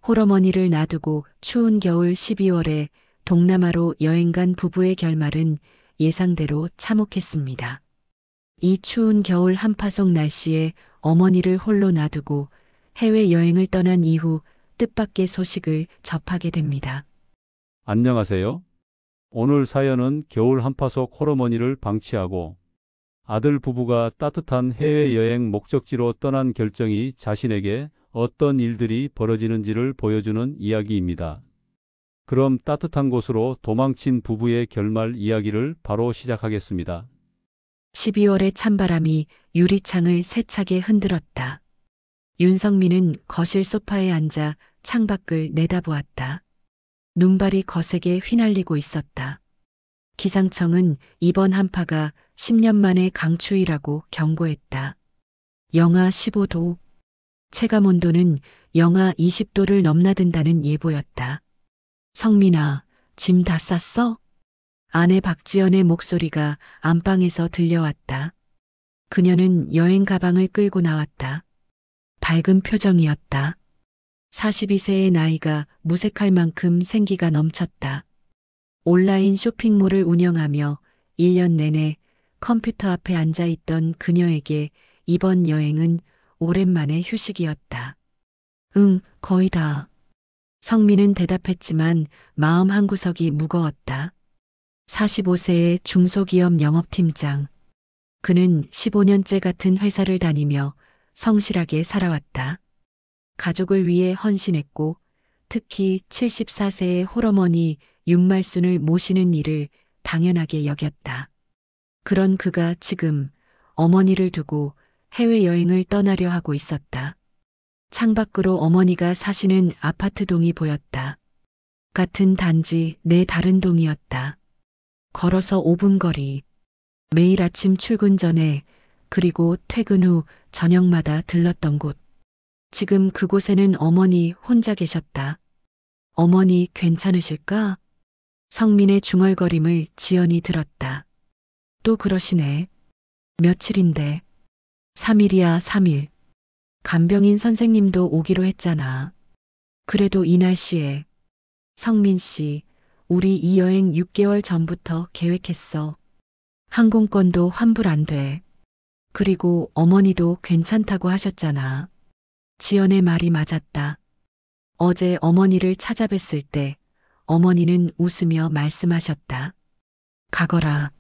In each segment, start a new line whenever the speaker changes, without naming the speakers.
홀어머니를 놔두고 추운 겨울 12월에 동남아로 여행 간 부부의 결말은 예상대로 참혹했습니다. 이 추운 겨울 한파속 날씨에 어머니를 홀로 놔두고 해외여행을 떠난 이후 뜻밖의 소식을 접하게 됩니다.
안녕하세요. 오늘 사연은 겨울 한파 속 홀어머니를 방치하고 아들 부부가 따뜻한 해외여행 목적지로 떠난 결정이 자신에게 어떤 일들이 벌어지는지를 보여주는 이야기입니다. 그럼 따뜻한 곳으로 도망친 부부의 결말 이야기를 바로 시작하겠습니다.
12월의 찬바람이 유리창을 세차게 흔들었다. 윤성민은 거실 소파에 앉아 창밖을 내다보았다. 눈발이 거세게 휘날리고 있었다. 기상청은 이번 한파가 10년 만의 강추위라고 경고했다. 영하 15도, 체감온도는 영하 20도를 넘나든다는 예보였다. 성민아, 짐 다 쌌어? 아내 박지연의 목소리가 안방에서 들려왔다. 그녀는 여행 가방을 끌고 나왔다. 밝은 표정이었다. 42세의 나이가 무색할 만큼 생기가 넘쳤다. 온라인 쇼핑몰을 운영하며 1년 내내 컴퓨터 앞에 앉아있던 그녀에게 이번 여행은 오랜만의 휴식이었다. 응, 거의 다. 성민은 대답했지만 마음 한구석이 무거웠다. 45세의 중소기업 영업팀장. 그는 15년째 같은 회사를 다니며 성실하게 살아왔다. 가족을 위해 헌신했고 특히 74세의 홀어머니 윤말순을 모시는 일을 당연하게 여겼다. 그런 그가 지금 어머니를 두고 해외여행을 떠나려 하고 있었다. 창밖으로 어머니가 사시는 아파트 동이 보였다. 같은 단지 내 다른 동이었다. 걸어서 5분 거리. 매일 아침 출근 전에 그리고 퇴근 후 저녁마다 들렀던 곳. 지금 그곳에는 어머니 혼자 계셨다. 어머니 괜찮으실까? 성민의 중얼거림을 지연이 들었다. 또 그러시네. 며칠인데. 3일이야 3일. 간병인 선생님도 오기로 했잖아. 그래도 이 날씨에. 성민 씨, 우리 이 여행 6개월 전부터 계획했어. 항공권도 환불 안 돼. 그리고 어머니도 괜찮다고 하셨잖아. 지연의 말이 맞았다. 어제 어머니를 찾아뵀을 때 어머니는 웃으며 말씀하셨다. 가거라.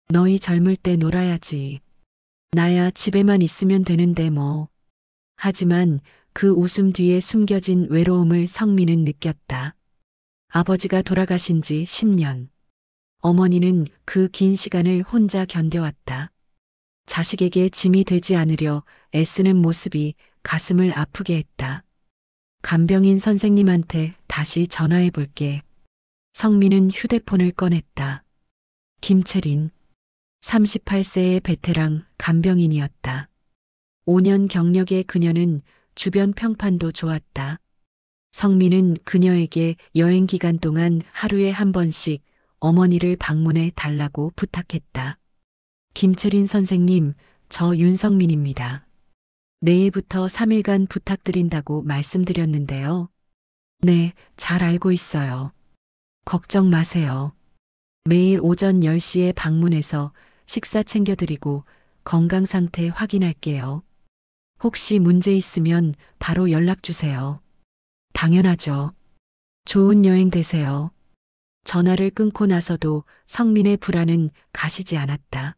너희 젊을 때 놀아야지. 나야 집에만 있으면 되는데 뭐. 하지만 그 웃음 뒤에 숨겨진 외로움을 성민은 느꼈다. 아버지가 돌아가신 지 10년. 어머니는 그 긴 시간을 혼자 견뎌왔다. 자식에게 짐이 되지 않으려 애쓰는 모습이 가슴을 아프게 했다. 간병인 선생님한테 다시 전화해 볼게. 성민은 휴대폰을 꺼냈다. 김채린. 38세의 베테랑 간병인이었다. 5년 경력의 그녀는 주변 평판도 좋았다. 성민은 그녀에게 여행 기간 동안 하루에 한 번씩 어머니를 방문해 달라고 부탁했다. 김채린 선생님, 저 윤성민입니다. 내일부터 3일간 부탁드린다고 말씀드렸는데요. 네, 잘 알고 있어요. 걱정 마세요. 매일 오전 10시에 방문해서 식사 챙겨드리고 건강 상태 확인할게요. 혹시 문제 있으면 바로 연락 주세요. 당연하죠. 좋은 여행 되세요. 전화를 끊고 나서도 성민의 불안은 가시지 않았다.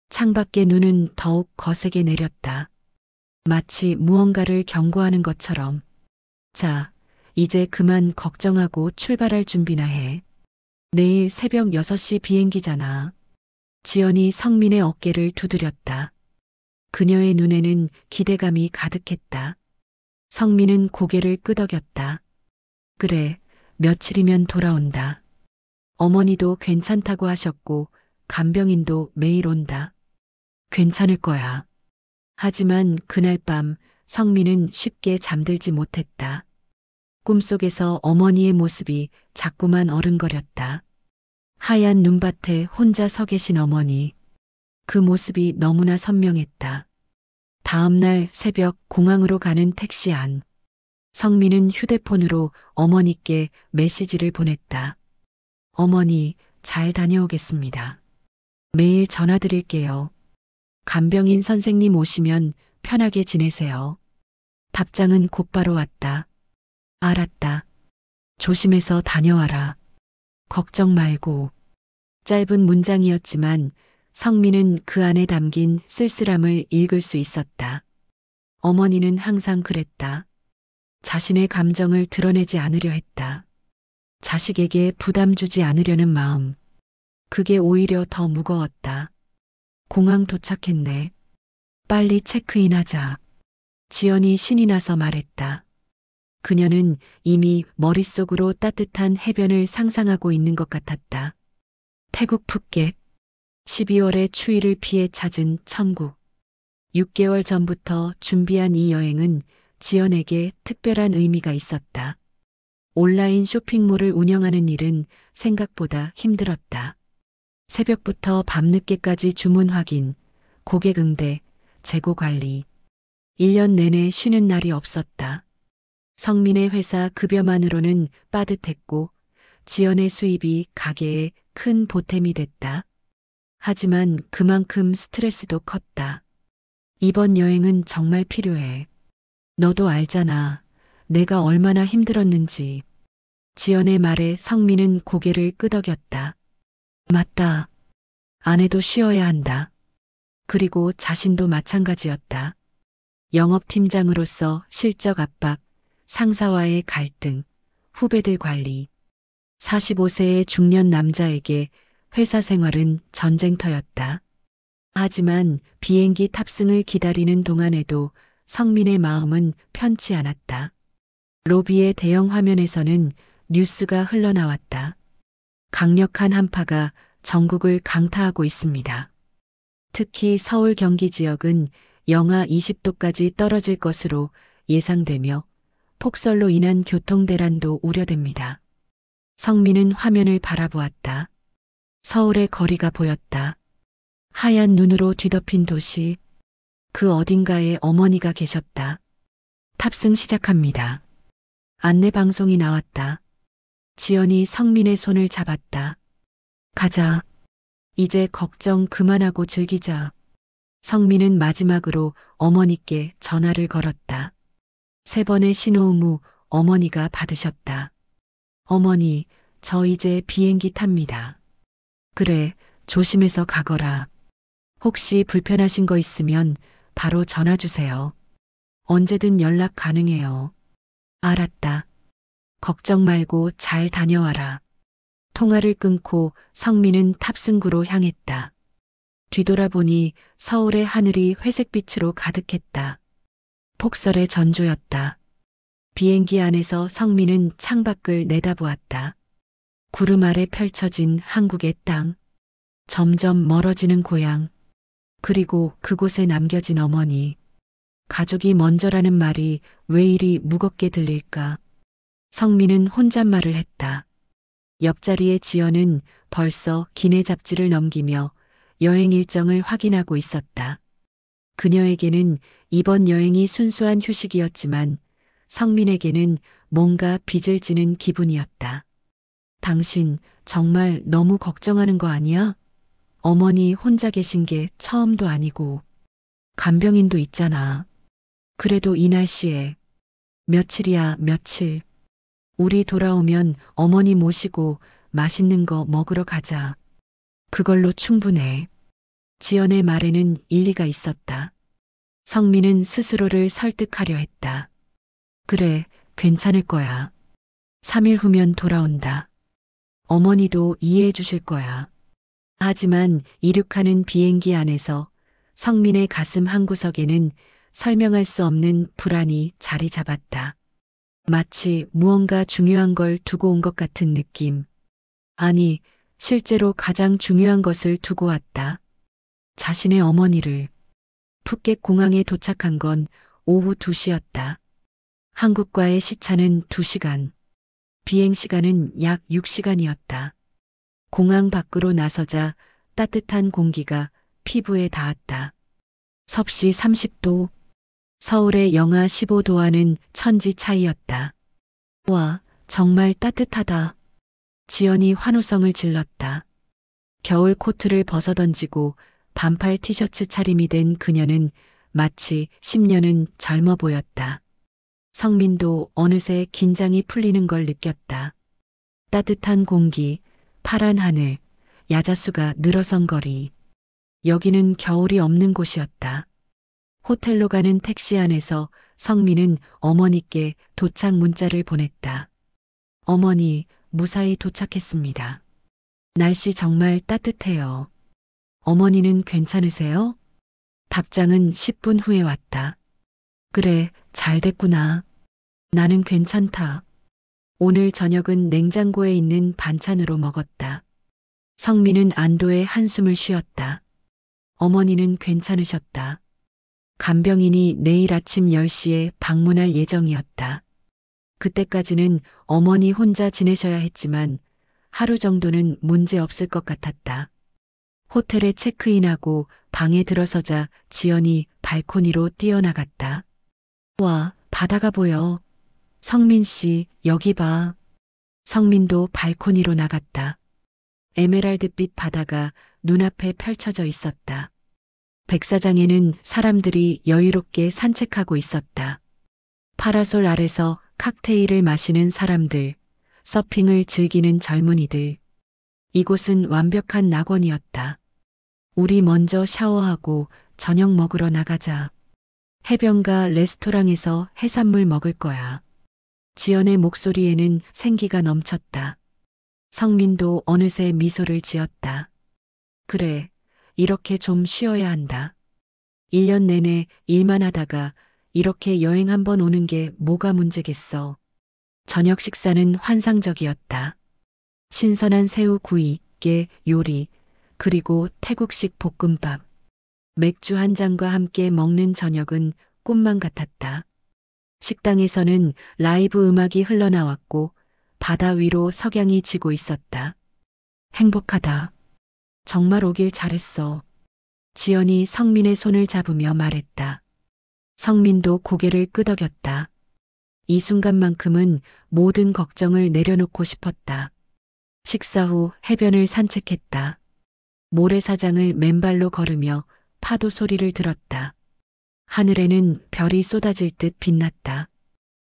창밖의 눈은 더욱 거세게 내렸다. 마치 무언가를 경고하는 것처럼. 자, 이제 그만 걱정하고 출발할 준비나 해. 내일 새벽 6시 비행기잖아. 지연이 성민의 어깨를 두드렸다. 그녀의 눈에는 기대감이 가득했다. 성민은 고개를 끄덕였다. 그래, 며칠이면 돌아온다. 어머니도 괜찮다고 하셨고 간병인도 매일 온다. 괜찮을 거야. 하지만 그날 밤 성민은 쉽게 잠들지 못했다. 꿈속에서 어머니의 모습이 자꾸만 어른거렸다. 하얀 눈밭에 혼자 서 계신 어머니. 그 모습이 너무나 선명했다. 다음 날 새벽 공항으로 가는 택시 안. 성민은 휴대폰으로 어머니께 메시지를 보냈다. 어머니, 잘 다녀오겠습니다. 매일 전화드릴게요. 간병인 선생님 오시면 편하게 지내세요. 답장은 곧바로 왔다. 알았다. 조심해서 다녀와라. 걱정 말고. 짧은 문장이었지만 성민은 그 안에 담긴 쓸쓸함을 읽을 수 있었다. 어머니는 항상 그랬다. 자신의 감정을 드러내지 않으려 했다. 자식에게 부담 주지 않으려는 마음. 그게 오히려 더 무거웠다. 공항 도착했네. 빨리 체크인하자. 지연이 신이 나서 말했다. 그녀는 이미 머릿속으로 따뜻한 해변을 상상하고 있는 것 같았다. 태국 푸켓. 12월의 추위를 피해 찾은 천국. 6개월 전부터 준비한 이 여행은 지연에게 특별한 의미가 있었다. 온라인 쇼핑몰을 운영하는 일은 생각보다 힘들었다. 새벽부터 밤늦게까지 주문 확인, 고객 응대, 재고 관리. 1년 내내 쉬는 날이 없었다. 성민의 회사 급여만으로는 빠듯했고 지연의 수입이 가게에 큰 보탬이 됐다. 하지만 그만큼 스트레스도 컸다. 이번 여행은 정말 필요해. 너도 알잖아. 내가 얼마나 힘들었는지. 지연의 말에 성민은 고개를 끄덕였다. 맞다. 아내도 쉬어야 한다. 그리고 자신도 마찬가지였다. 영업팀장으로서 실적 압박, 상사와의 갈등, 후배들 관리. 45세의 중년 남자에게 회사 생활은 전쟁터였다. 하지만 비행기 탑승을 기다리는 동안에도 성민의 마음은 편치 않았다. 로비의 대형 화면에서는 뉴스가 흘러나왔다. 강력한 한파가 전국을 강타하고 있습니다. 특히 서울 경기 지역은 영하 20도까지 떨어질 것으로 예상되며 폭설로 인한 교통대란도 우려됩니다. 성민은 화면을 바라보았다. 서울의 거리가 보였다. 하얀 눈으로 뒤덮인 도시. 그 어딘가에 어머니가 계셨다. 탑승 시작합니다. 안내 방송이 나왔다. 지연이 성민의 손을 잡았다. 가자. 이제 걱정 그만하고 즐기자. 성민은 마지막으로 어머니께 전화를 걸었다. 3번의 신호음 후 어머니가 받으셨다. 어머니, 저 이제 비행기 탑니다. 그래, 조심해서 가거라. 혹시 불편하신 거 있으면 바로 전화 주세요. 언제든 연락 가능해요. 알았다. 걱정 말고 잘 다녀와라. 통화를 끊고 성민은 탑승구로 향했다. 뒤돌아보니 서울의 하늘이 회색빛으로 가득했다. 폭설의 전조였다. 비행기 안에서 성민은 창밖을 내다보았다. 구름 아래 펼쳐진 한국의 땅. 점점 멀어지는 고향. 그리고 그곳에 남겨진 어머니. 가족이 먼저라는 말이 왜 이리 무겁게 들릴까? 성민은 혼잣말을 했다. 옆자리의 지연은 벌써 기내 잡지를 넘기며 여행 일정을 확인하고 있었다. 그녀에게는 이번 여행이 순수한 휴식이었지만 성민에게는 뭔가 빚을 지는 기분이었다. 당신 정말 너무 걱정하는 거 아니야? 어머니 혼자 계신 게 처음도 아니고 간병인도 있잖아. 그래도 이 날씨에 며칠이야 며칠. 우리 돌아오면 어머니 모시고 맛있는 거 먹으러 가자. 그걸로 충분해. 지연의 말에는 일리가 있었다. 성민은 스스로를 설득하려 했다. 그래, 괜찮을 거야. 3일 후면 돌아온다. 어머니도 이해해 주실 거야. 하지만 이륙하는 비행기 안에서 성민의 가슴 한구석에는 설명할 수 없는 불안이 자리 잡았다. 마치 무언가 중요한 걸 두고 온 것 같은 느낌. 아니, 실제로 가장 중요한 것을 두고 왔다. 자신의 어머니를. 푸켓 공항에 도착한 건 오후 2시였다. 한국과의 시차는 2시간. 비행 시간은 약 6시간이었다. 공항 밖으로 나서자 따뜻한 공기가 피부에 닿았다. 섭씨 30도. 서울의 영하 15도와는 천지 차이였다. 와, 정말 따뜻하다. 지연이 환호성을 질렀다. 겨울 코트를 벗어던지고 반팔 티셔츠 차림이 된 그녀는 마치 10년은 젊어 보였다. 성민도 어느새 긴장이 풀리는 걸 느꼈다. 따뜻한 공기, 파란 하늘, 야자수가 늘어선 거리. 여기는 겨울이 없는 곳이었다. 호텔로 가는 택시 안에서 성민은 어머니께 도착 문자를 보냈다. 어머니, 무사히 도착했습니다. 날씨 정말 따뜻해요. 어머니는 괜찮으세요? 답장은 10분 후에 왔다. 그래, 잘 됐구나. 나는 괜찮다. 오늘 저녁은 냉장고에 있는 반찬으로 먹었다. 성민은 안도의 한숨을 쉬었다. 어머니는 괜찮으셨다. 간병인이 내일 아침 10시에 방문할 예정이었다. 그때까지는 어머니 혼자 지내셔야 했지만 하루 정도는 문제 없을 것 같았다. 호텔에 체크인하고 방에 들어서자 지연이 발코니로 뛰어나갔다. 와, 바다가 보여. 성민 씨, 여기 봐. 성민도 발코니로 나갔다. 에메랄드빛 바다가 눈앞에 펼쳐져 있었다. 백사장에는 사람들이 여유롭게 산책하고 있었다. 파라솔 아래서 칵테일을 마시는 사람들, 서핑을 즐기는 젊은이들. 이곳은 완벽한 낙원이었다. 우리 먼저 샤워하고 저녁 먹으러 나가자. 해변가 레스토랑에서 해산물 먹을 거야. 지연의 목소리에는 생기가 넘쳤다. 성민도 어느새 미소를 지었다. 그래, 이렇게 좀 쉬어야 한다. 1년 내내 일만 하다가 이렇게 여행 한번 오는 게 뭐가 문제겠어. 저녁 식사는 환상적이었다. 신선한 새우 구이, 깨 요리, 그리고 태국식 볶음밥. 맥주 한 잔과 함께 먹는 저녁은 꿈만 같았다. 식당에서는 라이브 음악이 흘러나왔고 바다 위로 석양이 지고 있었다. 행복하다. 정말 오길 잘했어. 지연이 성민의 손을 잡으며 말했다. 성민도 고개를 끄덕였다. 이 순간만큼은 모든 걱정을 내려놓고 싶었다. 식사 후 해변을 산책했다. 모래사장을 맨발로 걸으며 파도 소리를 들었다. 하늘에는 별이 쏟아질 듯 빛났다.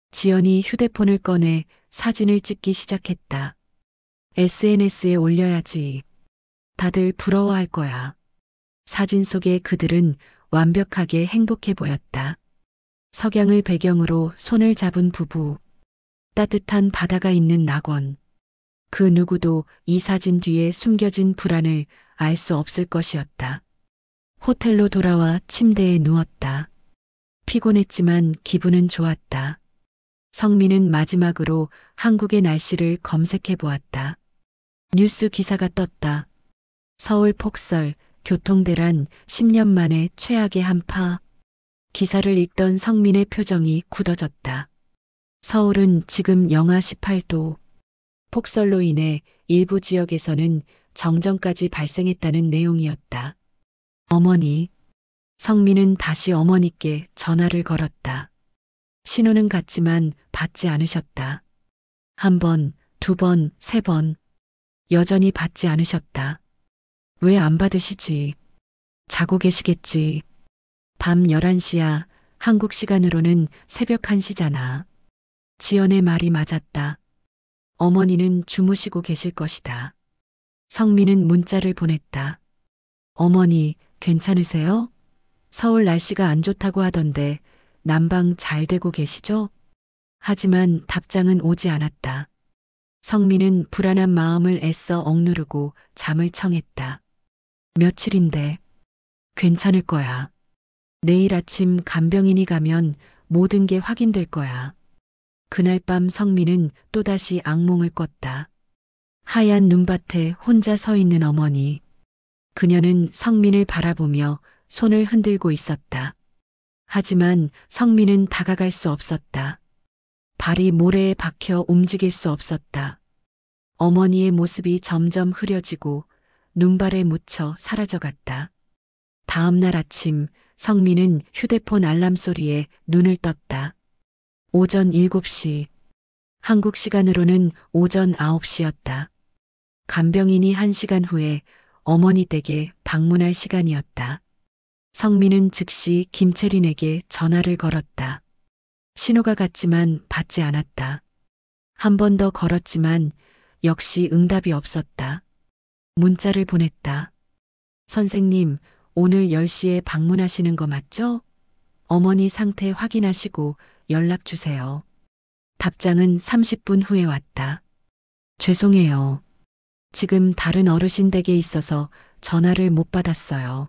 지연이 휴대폰을 꺼내 사진을 찍기 시작했다. SNS에 올려야지. 다들 부러워할 거야. 사진 속의 그들은 완벽하게 행복해 보였다. 석양을 배경으로 손을 잡은 부부. 따뜻한 바다가 있는 낙원. 그 누구도 이 사진 뒤에 숨겨진 불안을 알 수 없을 것이었다. 호텔로 돌아와 침대에 누웠다. 피곤했지만 기분은 좋았다. 성민은 마지막으로 한국의 날씨를 검색해 보았다. 뉴스 기사가 떴다. 서울 폭설, 교통대란 10년 만에 최악의 한파. 기사를 읽던 성민의 표정이 굳어졌다. 서울은 지금 영하 18도. 폭설로 인해 일부 지역에서는 정전까지 발생했다는 내용이었다. 어머니. 성민은 다시 어머니께 전화를 걸었다. 신호는 갔지만 받지 않으셨다. 한 번, 두 번, 세 번. 여전히 받지 않으셨다. 왜 안 받으시지? 자고 계시겠지. 밤 11시야. 한국 시간으로는 새벽 1시잖아. 지연의 말이 맞았다. 어머니는 주무시고 계실 것이다. 성민은 문자를 보냈다. 어머니, 괜찮으세요? 서울 날씨가 안 좋다고 하던데 난방 잘 되고 계시죠? 하지만 답장은 오지 않았다. 성민은 불안한 마음을 애써 억누르고 잠을 청했다. 며칠인데 괜찮을 거야. 내일 아침 간병인이 가면 모든 게 확인될 거야. 그날 밤 성민은 또다시 악몽을 꿨다. 하얀 눈밭에 혼자 서 있는 어머니. 그녀는 성민을 바라보며 손을 흔들고 있었다. 하지만 성민은 다가갈 수 없었다. 발이 모래에 박혀 움직일 수 없었다. 어머니의 모습이 점점 흐려지고 눈발에 묻혀 사라져갔다. 다음 날 아침 성민은 휴대폰 알람 소리에 눈을 떴다. 오전 7시. 한국 시간으로는 오전 9시였다. 간병인이 1시간 후에 어머니 댁에 방문할 시간이었다. 성민은 즉시 김채린에게 전화를 걸었다. 신호가 갔지만 받지 않았다. 한 번 더 걸었지만 역시 응답이 없었다. 문자를 보냈다. 선생님, 오늘 10시에 방문하시는 거 맞죠? 어머니 상태 확인하시고 연락 주세요. 답장은 30분 후에 왔다. 죄송해요. 지금 다른 어르신 댁에 있어서 전화를 못 받았어요.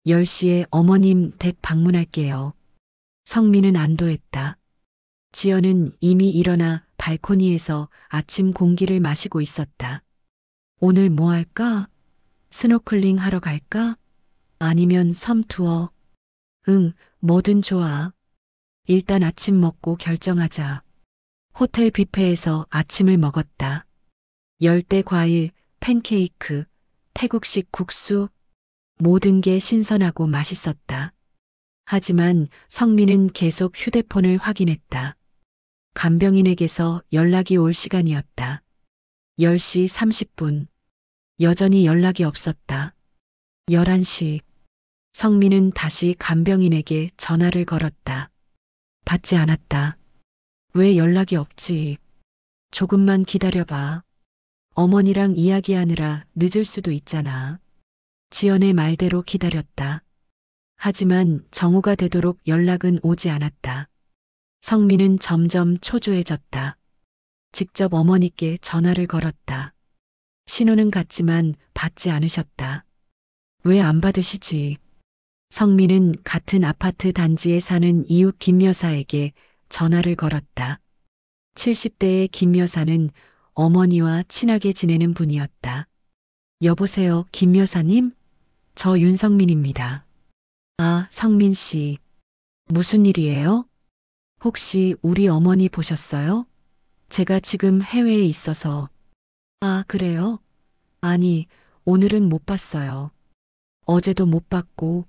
10시에 어머님 댁 방문할게요. 성민은 안도했다. 지연은 이미 일어나 발코니에서 아침 공기를 마시고 있었다. 오늘 뭐 할까? 스노클링 하러 갈까? 아니면 섬 투어? 응, 뭐든 좋아. 일단 아침 먹고 결정하자. 호텔 뷔페에서 아침을 먹었다. 열대 과일, 팬케이크, 태국식 국수, 모든 게 신선하고 맛있었다. 하지만 성민은 계속 휴대폰을 확인했다. 간병인에게서 연락이 올 시간이었다. 10시 30분. 여전히 연락이 없었다. 11시. 성민은 다시 간병인에게 전화를 걸었다. 받지 않았다. 왜 연락이 없지? 조금만 기다려봐. 어머니랑 이야기하느라 늦을 수도 있잖아. 지연의 말대로 기다렸다. 하지만 정오가 되도록 연락은 오지 않았다. 성민은 점점 초조해졌다. 직접 어머니께 전화를 걸었다. 신호는 갔지만 받지 않으셨다. 왜 안 받으시지? 성민은 같은 아파트 단지에 사는 이웃 김 여사에게 전화를 걸었다. 70대의 김 여사는 어머니와 친하게 지내는 분이었다. 여보세요, 김 여사님? 저 윤성민입니다. 아, 성민 씨. 무슨 일이에요? 혹시 우리 어머니 보셨어요? 제가 지금 해외에 있어서. 아, 그래요? 아니, 오늘은 못 봤어요. 어제도 못 봤고,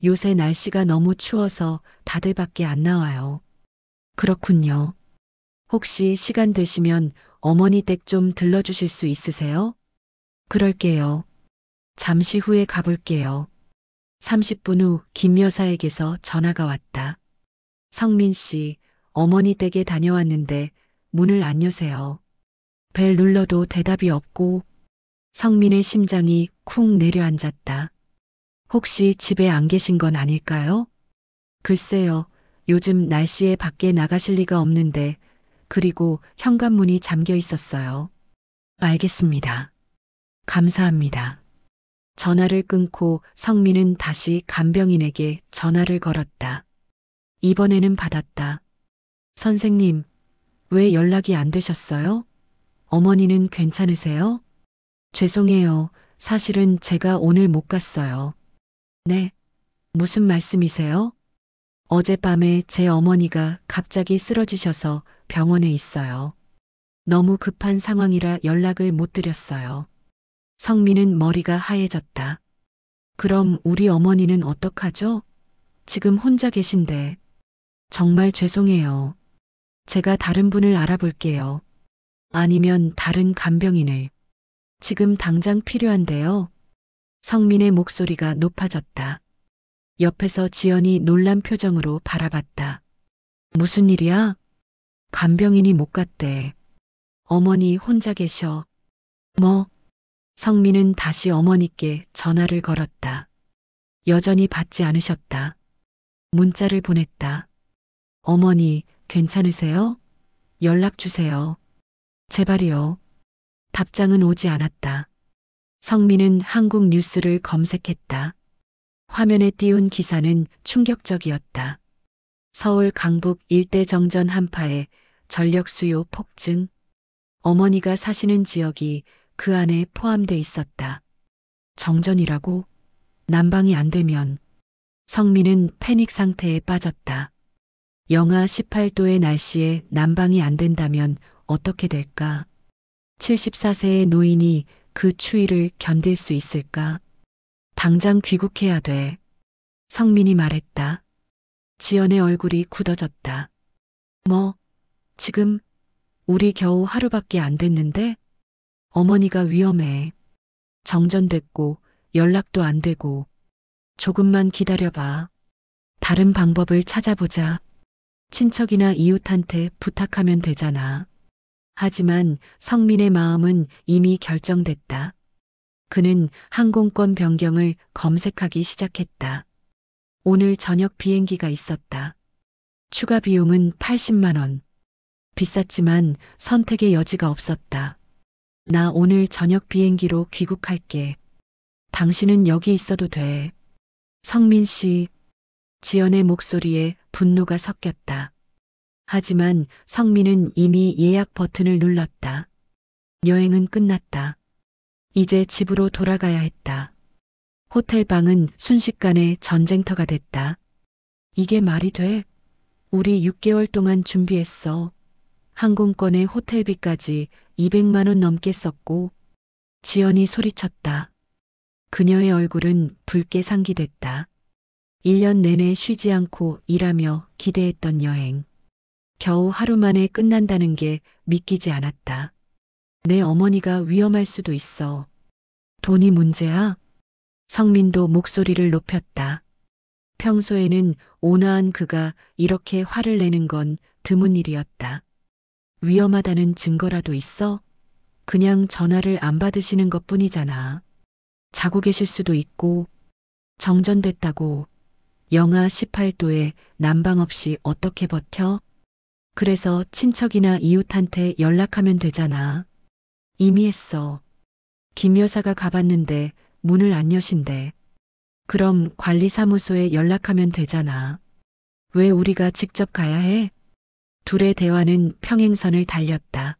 요새 날씨가 너무 추워서 다들 밖에 안 나와요. 그렇군요. 혹시 시간 되시면 어머니 댁 좀 들러주실 수 있으세요? 그럴게요. 잠시 후에 가볼게요. 30분 후 김 여사에게서 전화가 왔다. 성민 씨, 어머니 댁에 다녀왔는데 문을 안 여세요. 벨 눌러도 대답이 없고 성민의 심장이 쿵 내려앉았다. 혹시 집에 안 계신 건 아닐까요? 글쎄요, 요즘 날씨에 밖에 나가실 리가 없는데, 그리고 현관문이 잠겨 있었어요. 알겠습니다. 감사합니다. 전화를 끊고 성민은 다시 간병인에게 전화를 걸었다. 이번에는 받았다. 선생님, 왜 연락이 안 되셨어요? 어머니는 괜찮으세요? 죄송해요. 사실은 제가 오늘 못 갔어요. 네, 무슨 말씀이세요? 어젯밤에 제 어머니가 갑자기 쓰러지셔서 병원에 있어요. 너무 급한 상황이라 연락을 못 드렸어요. 성민은 머리가 하얘졌다. 그럼 우리 어머니는 어떡하죠? 지금 혼자 계신데. 정말 죄송해요. 제가 다른 분을 알아볼게요. 아니면 다른 간병인을. 지금 당장 필요한데요. 성민의 목소리가 높아졌다. 옆에서 지연이 놀란 표정으로 바라봤다. 무슨 일이야? 간병인이 못 갔대. 어머니 혼자 계셔. 뭐? 성민은 다시 어머니께 전화를 걸었다. 여전히 받지 않으셨다. 문자를 보냈다. 어머니, 괜찮으세요? 연락 주세요. 제발이요. 답장은 오지 않았다. 성민은 한국 뉴스를 검색했다. 화면에 띄운 기사는 충격적이었다. 서울 강북 일대 정전 한파에 전력 수요 폭증. 어머니가 사시는 지역이 그 안에 포함돼 있었다. 정전이라고? 난방이 안 되면. 성민은 패닉 상태에 빠졌다. 영하 18도의 날씨에 난방이 안 된다면 어떻게 될까? 74세의 노인이 그 추위를 견딜 수 있을까? 당장 귀국해야 돼. 성민이 말했다. 지연의 얼굴이 굳어졌다. 뭐, 지금 우리 겨우 하루밖에 안 됐는데? 어머니가 위험해. 정전됐고 연락도 안 되고. 조금만 기다려봐. 다른 방법을 찾아보자. 친척이나 이웃한테 부탁하면 되잖아. 하지만 성민의 마음은 이미 결정됐다. 그는 항공권 변경을 검색하기 시작했다. 오늘 저녁 비행기가 있었다. 추가 비용은 80만 원. 비쌌지만 선택의 여지가 없었다. 나 오늘 저녁 비행기로 귀국할게. 당신은 여기 있어도 돼. 성민 씨. 지연의 목소리에 분노가 섞였다. 하지만 성민은 이미 예약 버튼을 눌렀다. 여행은 끝났다. 이제 집으로 돌아가야 했다. 호텔 방은 순식간에 전쟁터가 됐다. 이게 말이 돼? 우리 6개월 동안 준비했어. 항공권에 호텔비까지 200만 원 넘게 썼고. 지연이 소리쳤다. 그녀의 얼굴은 붉게 상기됐다. 1년 내내 쉬지 않고 일하며 기대했던 여행. 겨우 하루 만에 끝난다는 게 믿기지 않았다. 내 어머니가 위험할 수도 있어. 돈이 문제야? 성민도 목소리를 높였다. 평소에는 온화한 그가 이렇게 화를 내는 건 드문 일이었다. 위험하다는 증거라도 있어? 그냥 전화를 안 받으시는 것뿐이잖아. 자고 계실 수도 있고. 정전됐다고. 영하 18도에 난방 없이 어떻게 버텨? 그래서 친척이나 이웃한테 연락하면 되잖아. 이미 했어. 김 여사가 가봤는데 문을 안 여신대. 그럼 관리사무소에 연락하면 되잖아. 왜 우리가 직접 가야 해? 둘의 대화는 평행선을 달렸다.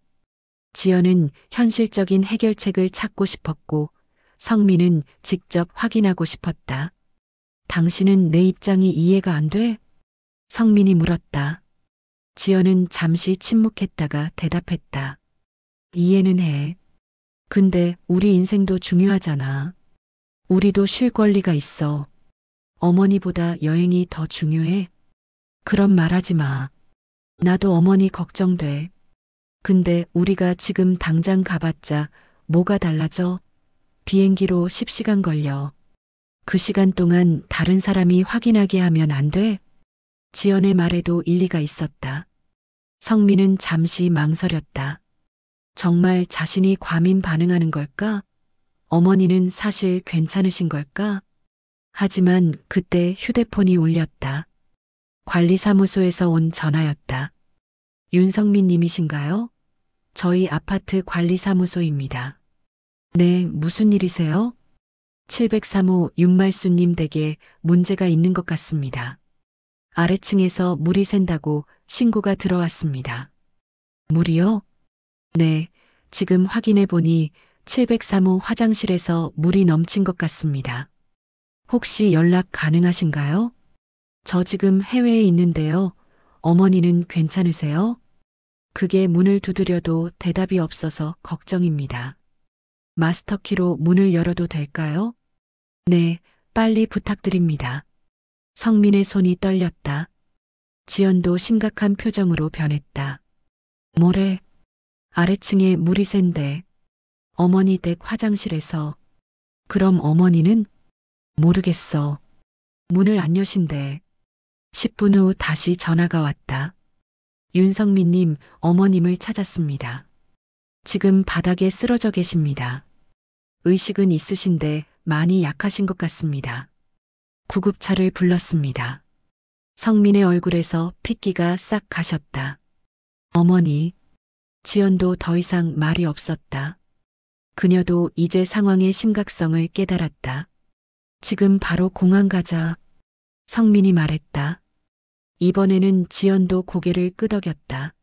지연은 현실적인 해결책을 찾고 싶었고 성민은 직접 확인하고 싶었다. 당신은 내 입장이 이해가 안 돼? 성민이 물었다. 지연은 잠시 침묵했다가 대답했다. 이해는 해. 근데 우리 인생도 중요하잖아. 우리도 쉴 권리가 있어. 어머니보다 여행이 더 중요해? 그런 말하지 마. 나도 어머니 걱정돼. 근데 우리가 지금 당장 가봤자 뭐가 달라져? 비행기로 10시간 걸려. 그 시간 동안 다른 사람이 확인하게 하면 안 돼? 지연의 말에도 일리가 있었다. 성민은 잠시 망설였다. 정말 자신이 과민 반응하는 걸까? 어머니는 사실 괜찮으신 걸까? 하지만 그때 휴대폰이 울렸다. 관리사무소에서 온 전화였다. 윤성민 님이신가요? 저희 아파트 관리사무소입니다. 네, 무슨 일이세요? 703호 윤말수님 댁에 문제가 있는 것 같습니다. 아래층에서 물이 샌다고 신고가 들어왔습니다. 물이요? 네, 지금 확인해 보니 703호 화장실에서 물이 넘친 것 같습니다. 혹시 연락 가능하신가요? 저 지금 해외에 있는데요. 어머니는 괜찮으세요? 그게 문을 두드려도 대답이 없어서 걱정입니다. 마스터키로 문을 열어도 될까요? 네, 빨리 부탁드립니다. 성민의 손이 떨렸다. 지연도 심각한 표정으로 변했다. 뭐래? 아래층에 물이 샌대. 어머니 댁 화장실에서. 그럼 어머니는? 모르겠어. 문을 안 여신대. 10분 후 다시 전화가 왔다. 윤성민님, 어머님을 찾았습니다. 지금 바닥에 쓰러져 계십니다. 의식은 있으신데 많이 약하신 것 같습니다. 구급차를 불렀습니다. 성민의 얼굴에서 핏기가 싹 가셨다. 어머니. 지연도 더 이상 말이 없었다. 그녀도 이제 상황의 심각성을 깨달았다. 지금 바로 공항 가자. 성민이 말했다. 이번에는 지연도 고개를 끄덕였다.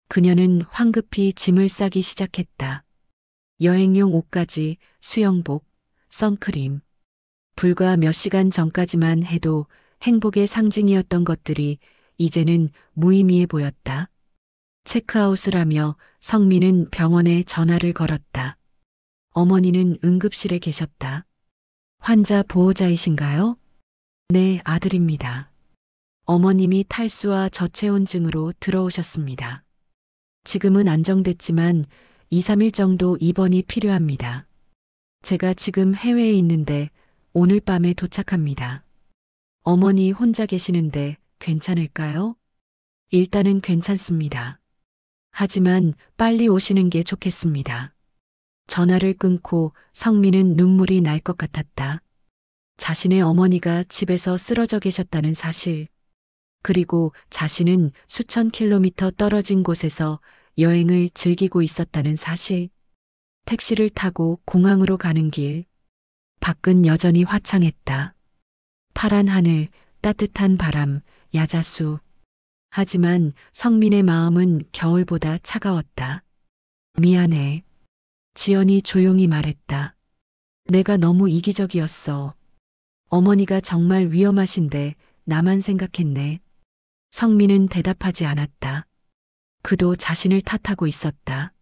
그녀는 황급히 짐을 싸기 시작했다. 여행용 옷까지, 수영복, 선크림. 불과 몇 시간 전까지만 해도 행복의 상징이었던 것들이 이제는 무의미해 보였다. 체크아웃을 하며 성민은 병원에 전화를 걸었다. 어머니는 응급실에 계셨다. 환자 보호자이신가요? 네, 아들입니다. 어머님이 탈수와 저체온증으로 들어오셨습니다. 지금은 안정됐지만 2, 3일 정도 입원이 필요합니다. 제가 지금 해외에 있는데 오늘 밤에 도착합니다. 어머니 혼자 계시는데 괜찮을까요? 일단은 괜찮습니다. 하지만 빨리 오시는 게 좋겠습니다. 전화를 끊고 성민은 눈물이 날 것 같았다. 자신의 어머니가 집에서 쓰러져 계셨다는 사실, 그리고 자신은 수천 킬로미터 떨어진 곳에서 여행을 즐기고 있었다는 사실. 택시를 타고 공항으로 가는 길. 밖은 여전히 화창했다. 파란 하늘, 따뜻한 바람, 야자수. 하지만 성민의 마음은 겨울보다 차가웠다. 미안해. 지연이 조용히 말했다. 내가 너무 이기적이었어. 어머니가 정말 위험하신데 나만 생각했네. 성민은 대답하지 않았다. 그도 자신을 탓하고 있었다.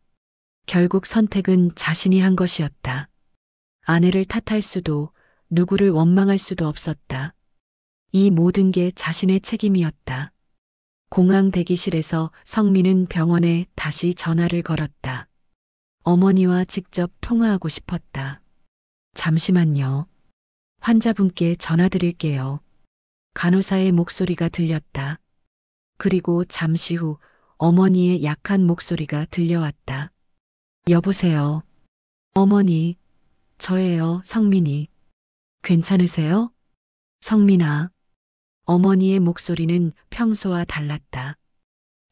결국 선택은 자신이 한 것이었다. 아내를 탓할 수도 누구를 원망할 수도 없었다. 이 모든 게 자신의 책임이었다. 공항 대기실에서 성민은 병원에 다시 전화를 걸었다. 어머니와 직접 통화하고 싶었다. 잠시만요. 환자분께 전화드릴게요. 간호사의 목소리가 들렸다. 그리고 잠시 후 어머니의 약한 목소리가 들려왔다. 여보세요. 어머니, 저예요, 성민이. 괜찮으세요? 성민아. 어머니의 목소리는 평소와 달랐다.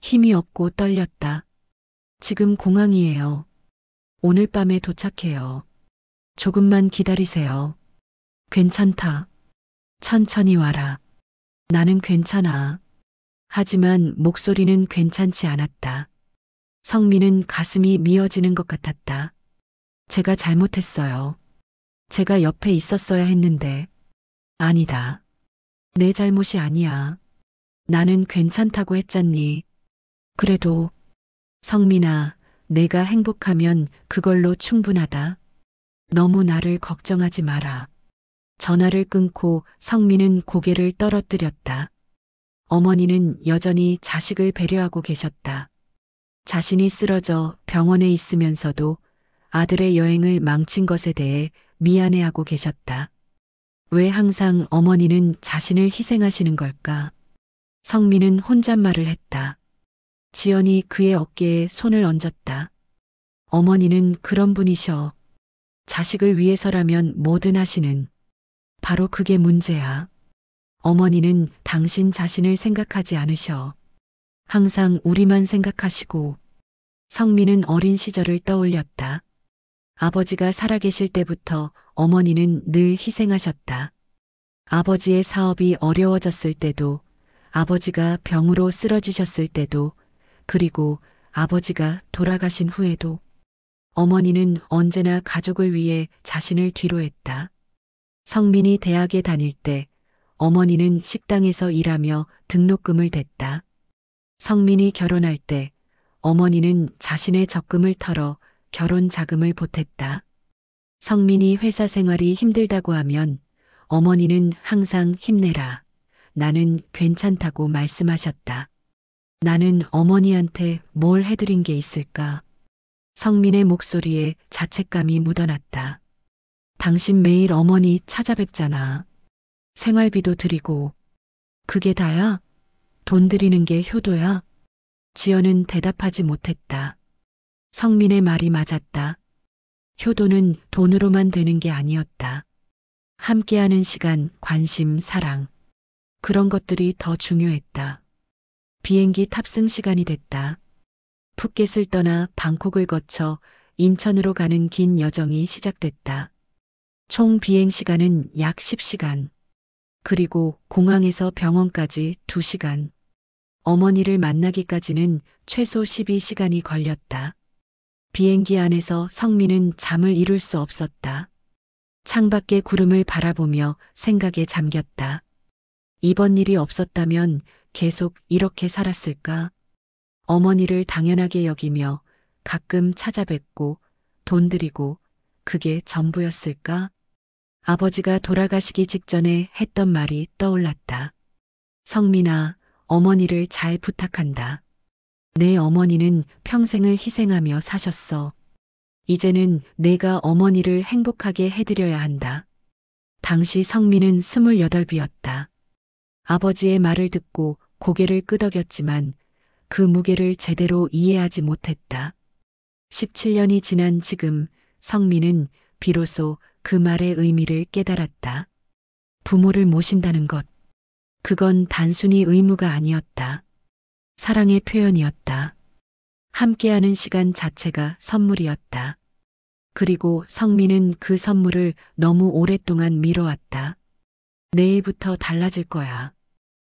힘이 없고 떨렸다. 지금 공항이에요. 오늘 밤에 도착해요. 조금만 기다리세요. 괜찮다. 천천히 와라. 나는 괜찮아. 하지만 목소리는 괜찮지 않았다. 성민은 가슴이 미어지는 것 같았다. 제가 잘못했어요. 제가 옆에 있었어야 했는데. 아니다. 내 잘못이 아니야. 나는 괜찮다고 했잖니. 그래도 성민아, 내가 행복하면 그걸로 충분하다. 너무 나를 걱정하지 마라. 전화를 끊고 성민은 고개를 떨어뜨렸다. 어머니는 여전히 자식을 배려하고 계셨다. 자신이 쓰러져 병원에 있으면서도 아들의 여행을 망친 것에 대해 미안해하고 계셨다. 왜 항상 어머니는 자신을 희생하시는 걸까? 성민은 혼잣말을 했다. 지연이 그의 어깨에 손을 얹었다. 어머니는 그런 분이셔. 자식을 위해서라면 뭐든 하시는. 바로 그게 문제야. 어머니는 당신 자신을 생각하지 않으셔. 항상 우리만 생각하시고. 성민은 어린 시절을 떠올렸다. 아버지가 살아계실 때부터 어머니는 늘 희생하셨다. 아버지의 사업이 어려워졌을 때도, 아버지가 병으로 쓰러지셨을 때도, 그리고 아버지가 돌아가신 후에도 어머니는 언제나 가족을 위해 자신을 뒤로했다. 성민이 대학에 다닐 때 어머니는 식당에서 일하며 등록금을 댔다. 성민이 결혼할 때 어머니는 자신의 적금을 털어 결혼 자금을 보탰다. 성민이 회사 생활이 힘들다고 하면 어머니는 항상 힘내라. 나는 괜찮다고 말씀하셨다. 나는 어머니한테 뭘 해드린 게 있을까? 성민의 목소리에 자책감이 묻어났다. 당신 매일 어머니 찾아뵙잖아. 생활비도 드리고. 그게 다야? 돈 드리는 게 효도야? 지연은 대답하지 못했다. 성민의 말이 맞았다. 효도는 돈으로만 되는 게 아니었다. 함께하는 시간, 관심, 사랑. 그런 것들이 더 중요했다. 비행기 탑승 시간이 됐다. 푸켓을 떠나 방콕을 거쳐 인천으로 가는 긴 여정이 시작됐다. 총 비행 시간은 약 10시간. 그리고 공항에서 병원까지 2시간. 어머니를 만나기까지는 최소 12시간이 걸렸다. 비행기 안에서 성민은 잠을 이룰 수 없었다. 창밖의 구름을 바라보며 생각에 잠겼다. 이번 일이 없었다면 계속 이렇게 살았을까? 어머니를 당연하게 여기며 가끔 찾아뵙고 돈 드리고 그게 전부였을까? 아버지가 돌아가시기 직전에 했던 말이 떠올랐다. 성민아, 어머니를 잘 부탁한다. 내 어머니는 평생을 희생하며 사셨어. 이제는 내가 어머니를 행복하게 해드려야 한다. 당시 성민은 28이었다. 아버지의 말을 듣고 고개를 끄덕였지만 그 무게를 제대로 이해하지 못했다. 17년이 지난 지금 성민은 비로소 그 말의 의미를 깨달았다. 부모를 모신다는 것. 그건 단순히 의무가 아니었다. 사랑의 표현이었다. 함께하는 시간 자체가 선물이었다. 그리고 성민은 그 선물을 너무 오랫동안 미뤄왔다. 내일부터 달라질 거야.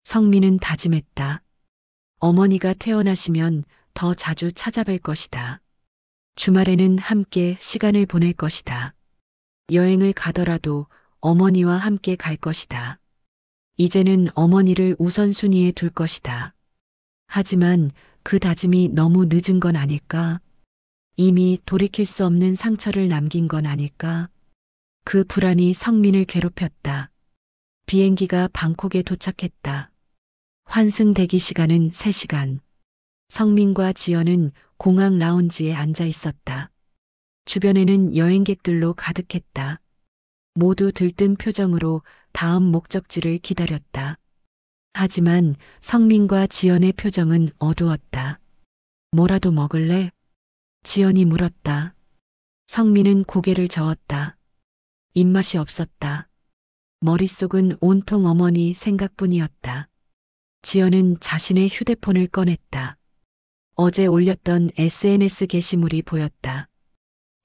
성민은 다짐했다. 어머니가 태어나시면 더 자주 찾아뵐 것이다. 주말에는 함께 시간을 보낼 것이다. 여행을 가더라도 어머니와 함께 갈 것이다. 이제는 어머니를 우선순위에 둘 것이다. 하지만 그 다짐이 너무 늦은 건 아닐까? 이미 돌이킬 수 없는 상처를 남긴 건 아닐까? 그 불안이 성민을 괴롭혔다. 비행기가 방콕에 도착했다. 환승 대기 시간은 3시간. 성민과 지연은 공항 라운지에 앉아 있었다. 주변에는 여행객들로 가득했다. 모두 들뜬 표정으로 다음 목적지를 기다렸다. 하지만 성민과 지연의 표정은 어두웠다. 뭐라도 먹을래? 지연이 물었다. 성민은 고개를 저었다. 입맛이 없었다. 머릿속은 온통 어머니 생각뿐이었다. 지연은 자신의 휴대폰을 꺼냈다. 어제 올렸던 SNS 게시물이 보였다.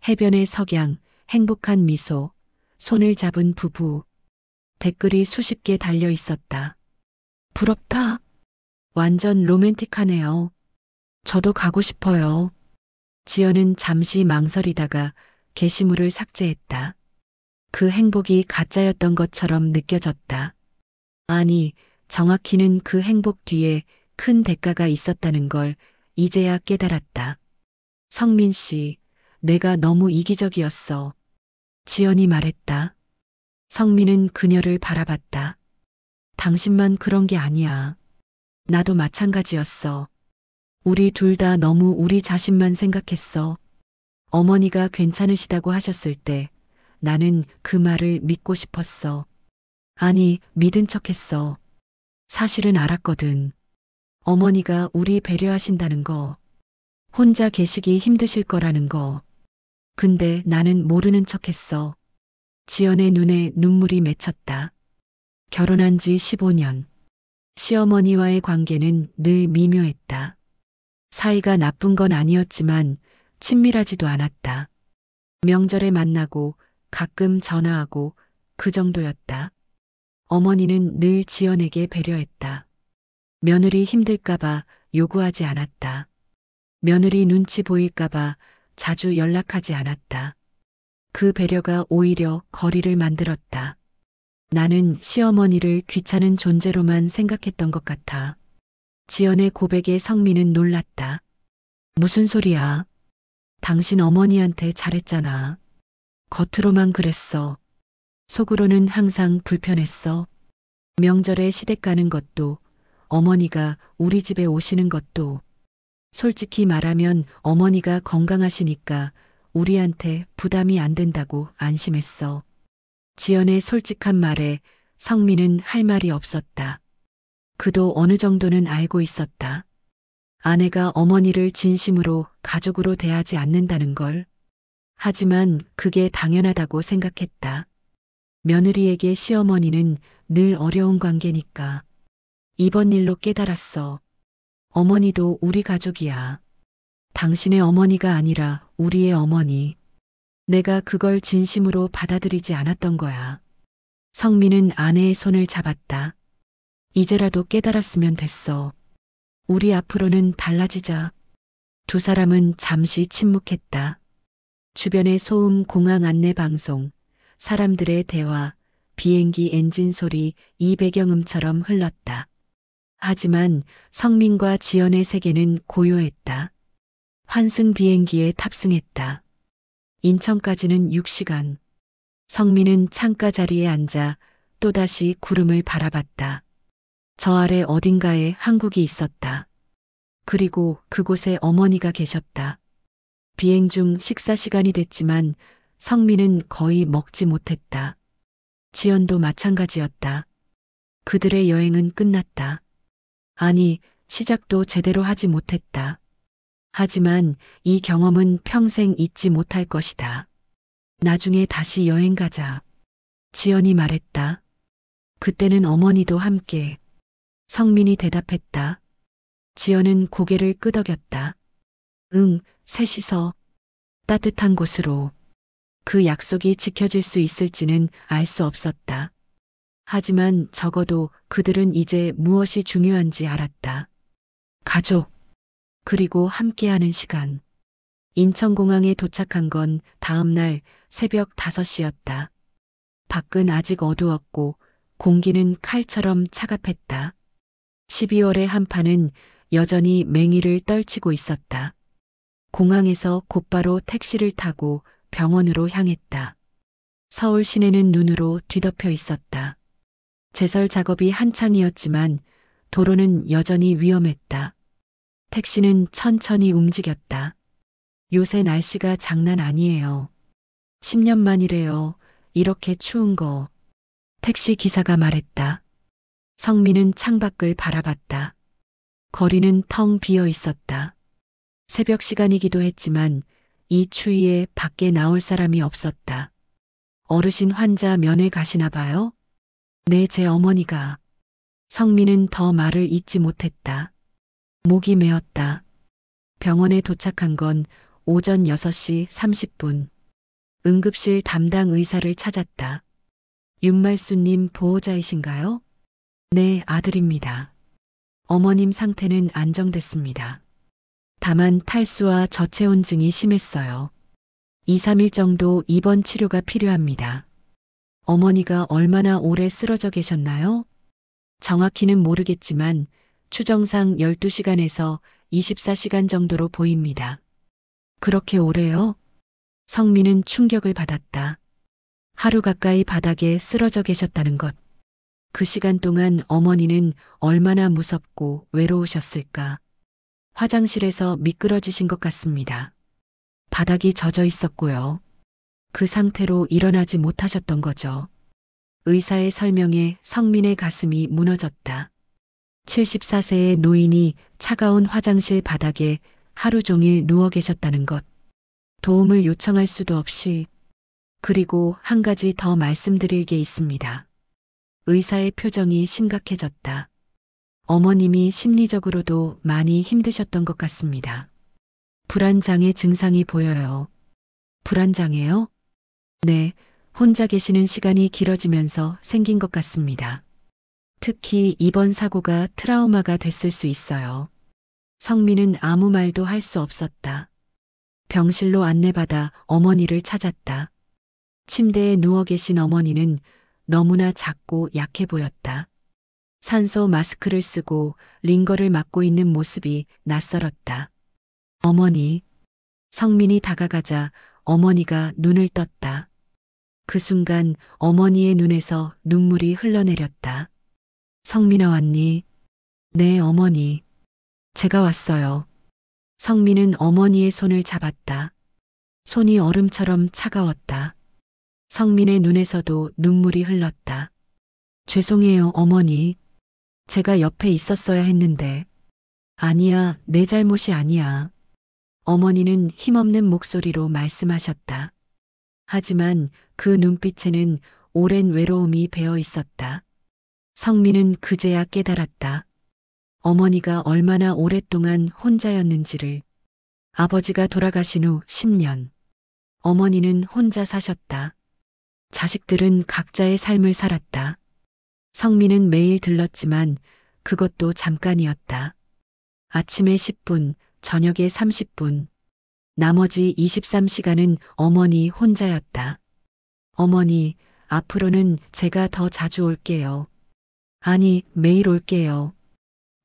해변의 석양, 행복한 미소, 손을 잡은 부부. 댓글이 수십 개 달려 있었다. 부럽다. 완전 로맨틱하네요. 저도 가고 싶어요. 지연은 잠시 망설이다가 게시물을 삭제했다. 그 행복이 가짜였던 것처럼 느껴졌다. 아니, 정확히는 그 행복 뒤에 큰 대가가 있었다는 걸 이제야 깨달았다. 성민 씨, 내가 너무 이기적이었어. 지연이 말했다. 성민은 그녀를 바라봤다. 당신만 그런 게 아니야. 나도 마찬가지였어. 우리 둘 다 너무 우리 자신만 생각했어. 어머니가 괜찮으시다고 하셨을 때 나는 그 말을 믿고 싶었어. 아니, 믿은 척했어. 사실은 알았거든. 어머니가 우리 배려하신다는 거. 혼자 계시기 힘드실 거라는 거. 근데 나는 모르는 척했어. 지연의 눈에 눈물이 맺혔다. 결혼한 지 15년. 시어머니와의 관계는 늘 미묘했다. 사이가 나쁜 건 아니었지만 친밀하지도 않았다. 명절에 만나고 가끔 전화하고 그 정도였다. 어머니는 늘 지연에게 배려했다. 며느리 힘들까봐 요구하지 않았다. 며느리 눈치 보일까봐 자주 연락하지 않았다. 그 배려가 오히려 거리를 만들었다. 나는 시어머니를 귀찮은 존재로만 생각했던 것 같아. 지연의 고백에 성민은 놀랐다. 무슨 소리야? 당신 어머니한테 잘했잖아. 겉으로만 그랬어. 속으로는 항상 불편했어. 명절에 시댁 가는 것도, 어머니가 우리 집에 오시는 것도. 솔직히 말하면 어머니가 건강하시니까 우리한테 부담이 안 된다고 안심했어. 지연의 솔직한 말에 성민은 할 말이 없었다. 그도 어느 정도는 알고 있었다. 아내가 어머니를 진심으로 가족으로 대하지 않는다는 걸. 하지만 그게 당연하다고 생각했다. 며느리에게 시어머니는 늘 어려운 관계니까. 이번 일로 깨달았어. 어머니도 우리 가족이야. 당신의 어머니가 아니라 우리의 어머니. 내가 그걸 진심으로 받아들이지 않았던 거야. 성민은 아내의 손을 잡았다. 이제라도 깨달았으면 됐어. 우리 앞으로는 달라지자. 두 사람은 잠시 침묵했다. 주변의 소음, 공항 안내 방송, 사람들의 대화, 비행기 엔진 소리, 이 배경음처럼 흘렀다. 하지만 성민과 지연의 세계는 고요했다. 환승 비행기에 탑승했다. 인천까지는 6시간. 성민은 창가 자리에 앉아 또다시 구름을 바라봤다. 저 아래 어딘가에 한국이 있었다. 그리고 그곳에 어머니가 계셨다. 비행 중 식사 시간이 됐지만 성민은 거의 먹지 못했다. 지연도 마찬가지였다. 그들의 여행은 끝났다. 아니, 시작도 제대로 하지 못했다. 하지만 이 경험은 평생 잊지 못할 것이다. 나중에 다시 여행 가자. 지연이 말했다. 그때는 어머니도 함께. 성민이 대답했다. 지연은 고개를 끄덕였다. 응, 셋이서 따뜻한 곳으로. 그 약속이 지켜질 수 있을지는 알 수 없었다. 하지만 적어도 그들은 이제 무엇이 중요한지 알았다. 가족, 그리고 함께하는 시간. 인천공항에 도착한 건 다음 날 새벽 5시였다. 밖은 아직 어두웠고 공기는 칼처럼 차갑했다. 12월의 한파는 여전히 맹위를 떨치고 있었다. 공항에서 곧바로 택시를 타고 병원으로 향했다. 서울 시내는 눈으로 뒤덮여 있었다. 제설 작업이 한창이었지만 도로는 여전히 위험했다. 택시는 천천히 움직였다. 요새 날씨가 장난 아니에요. 10년 만이래요. 이렇게 추운 거. 택시 기사가 말했다. 성민은 창밖을 바라봤다. 거리는 텅 비어 있었다. 새벽 시간이기도 했지만 이 추위에 밖에 나올 사람이 없었다. 어르신 환자 면회 가시나 봐요? 네, 제 어머니가. 성민은 더 말을 잇지 못했다. 목이 메었다. 병원에 도착한 건 오전 6시 30분. 응급실 담당 의사를 찾았다. 윤말수님 보호자이신가요? 네, 아들입니다. 어머님 상태는 안정됐습니다. 다만 탈수와 저체온증이 심했어요. 2, 3일 정도 입원 치료가 필요합니다. 어머니가 얼마나 오래 쓰러져 계셨나요? 정확히는 모르겠지만 추정상 12시간에서 24시간 정도로 보입니다. 그렇게 오래요? 성민은 충격을 받았다. 하루 가까이 바닥에 쓰러져 계셨다는 것. 그 시간 동안 어머니는 얼마나 무섭고 외로우셨을까. 화장실에서 미끄러지신 것 같습니다. 바닥이 젖어 있었고요. 그 상태로 일어나지 못하셨던 거죠. 의사의 설명에 성민의 가슴이 무너졌다. 74세의 노인이 차가운 화장실 바닥에 하루 종일 누워 계셨다는 것. 도움을 요청할 수도 없이. 그리고 한 가지 더 말씀드릴 게 있습니다. 의사의 표정이 심각해졌다. 어머님이 심리적으로도 많이 힘드셨던 것 같습니다. 불안장애 증상이 보여요. 불안장애요? 네, 혼자 계시는 시간이 길어지면서 생긴 것 같습니다. 특히 이번 사고가 트라우마가 됐을 수 있어요. 성민은 아무 말도 할 수 없었다. 병실로 안내받아 어머니를 찾았다. 침대에 누워 계신 어머니는 너무나 작고 약해 보였다. 산소 마스크를 쓰고 링거를 맞고 있는 모습이 낯설었다. 어머니. 성민이 다가가자 어머니가 눈을 떴다. 그 순간 어머니의 눈에서 눈물이 흘러내렸다. 성민아 왔니? 네, 어머니. 제가 왔어요. 성민은 어머니의 손을 잡았다. 손이 얼음처럼 차가웠다. 성민의 눈에서도 눈물이 흘렀다. 죄송해요, 어머니. 제가 옆에 있었어야 했는데. 아니야, 내 잘못이 아니야. 어머니는 힘없는 목소리로 말씀하셨다. 하지만 그 눈빛에는 오랜 외로움이 배어 있었다. 성민은 그제야 깨달았다. 어머니가 얼마나 오랫동안 혼자였는지를. 아버지가 돌아가신 후 10년. 어머니는 혼자 사셨다. 자식들은 각자의 삶을 살았다. 성민은 매일 들렀지만 그것도 잠깐이었다. 아침에 10분, 저녁에 30분. 나머지 23시간은 어머니 혼자였다. 어머니, 앞으로는 제가 더 자주 올게요. 아니, 매일 올게요.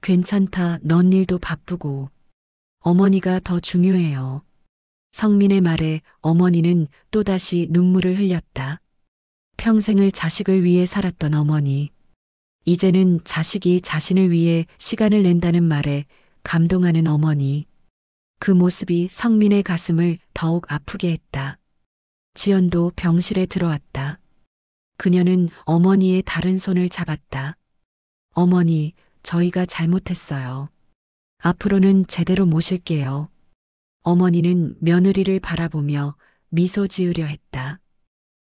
괜찮다, 넌 일도 바쁘고. 어머니가 더 중요해요. 성민의 말에 어머니는 또다시 눈물을 흘렸다. 평생을 자식을 위해 살았던 어머니. 이제는 자식이 자신을 위해 시간을 낸다는 말에 감동하는 어머니. 그 모습이 성민의 가슴을 더욱 아프게 했다. 지연도 병실에 들어왔다. 그녀는 어머니의 다른 손을 잡았다. 어머니, 저희가 잘못했어요. 앞으로는 제대로 모실게요. 어머니는 며느리를 바라보며 미소 지으려 했다.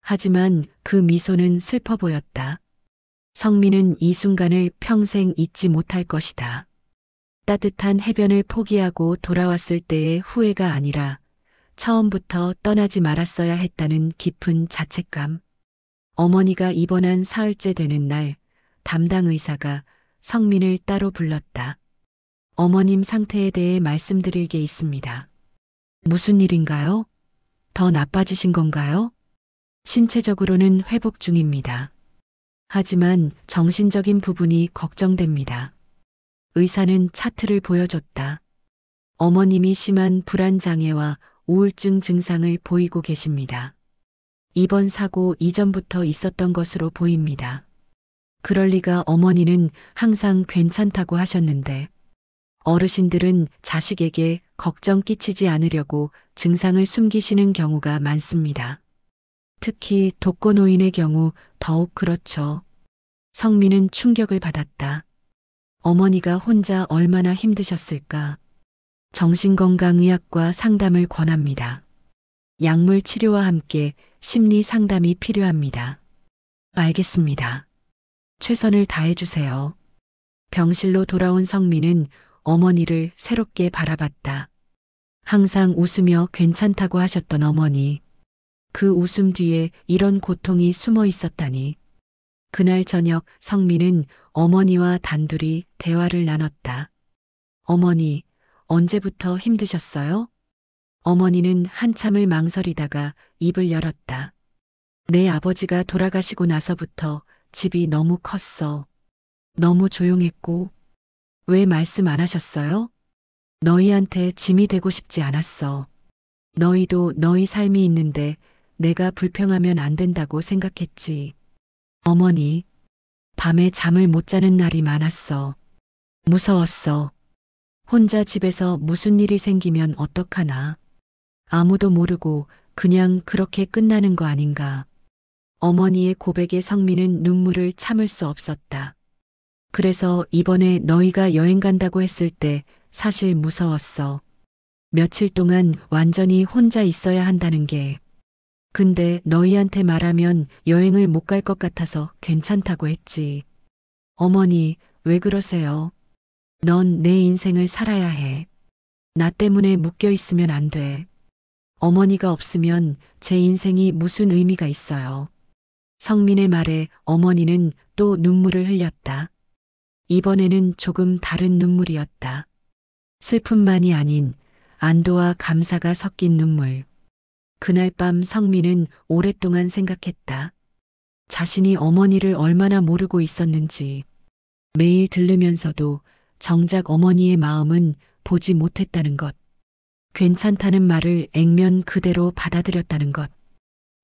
하지만 그 미소는 슬퍼 보였다. 성민은 이 순간을 평생 잊지 못할 것이다. 따뜻한 해변을 포기하고 돌아왔을 때의 후회가 아니라 처음부터 떠나지 말았어야 했다는 깊은 자책감. 어머니가 입원한 사흘째 되는 날, 담당 의사가 성민을 따로 불렀다. 어머님 상태에 대해 말씀드릴 게 있습니다. 무슨 일인가요? 더 나빠지신 건가요? 신체적으로는 회복 중입니다. 하지만 정신적인 부분이 걱정됩니다. 의사는 차트를 보여줬다. 어머님이 심한 불안장애와 우울증 증상을 보이고 계십니다. 이번 사고 이전부터 있었던 것으로 보입니다. 그럴 리가 어머니는 항상 괜찮다고 하셨는데 어르신들은 자식에게 걱정 끼치지 않으려고 증상을 숨기시는 경우가 많습니다. 특히 독거노인의 경우 더욱 그렇죠. 성민은 충격을 받았다. 어머니가 혼자 얼마나 힘드셨을까. 정신건강의학과 상담을 권합니다. 약물 치료와 함께 심리 상담이 필요합니다. 알겠습니다. 최선을 다해주세요. 병실로 돌아온 성민은 어머니를 새롭게 바라봤다. 항상 웃으며 괜찮다고 하셨던 어머니. 그 웃음 뒤에 이런 고통이 숨어 있었다니. 그날 저녁 성민은 어머니와 단둘이 대화를 나눴다. 어머니, 언제부터 힘드셨어요? 어머니는 한참을 망설이다가 입을 열었다. 내 아버지가 돌아가시고 나서부터 집이 너무 컸어. 너무 조용했고. 왜 말씀 안 하셨어요? 너희한테 짐이 되고 싶지 않았어. 너희도 너희 삶이 있는데 내가 불평하면 안 된다고 생각했지. 어머니, 밤에 잠을 못 자는 날이 많았어. 무서웠어. 혼자 집에서 무슨 일이 생기면 어떡하나. 아무도 모르고 그냥 그렇게 끝나는 거 아닌가. 어머니의 고백에 성민은 눈물을 참을 수 없었다. 그래서 이번에 너희가 여행 간다고 했을 때 사실 무서웠어. 며칠 동안 완전히 혼자 있어야 한다는 게. 근데 너희한테 말하면 여행을 못 갈 것 같아서 괜찮다고 했지. 어머니, 왜 그러세요? 넌 내 인생을 살아야 해. 나 때문에 묶여 있으면 안 돼. 어머니가 없으면 제 인생이 무슨 의미가 있어요. 성민의 말에 어머니는 또 눈물을 흘렸다. 이번에는 조금 다른 눈물이었다. 슬픔만이 아닌 안도와 감사가 섞인 눈물. 그날 밤 성민은 오랫동안 생각했다. 자신이 어머니를 얼마나 모르고 있었는지. 매일 들르면서도 정작 어머니의 마음은 보지 못했다는 것. 괜찮다는 말을 액면 그대로 받아들였다는 것.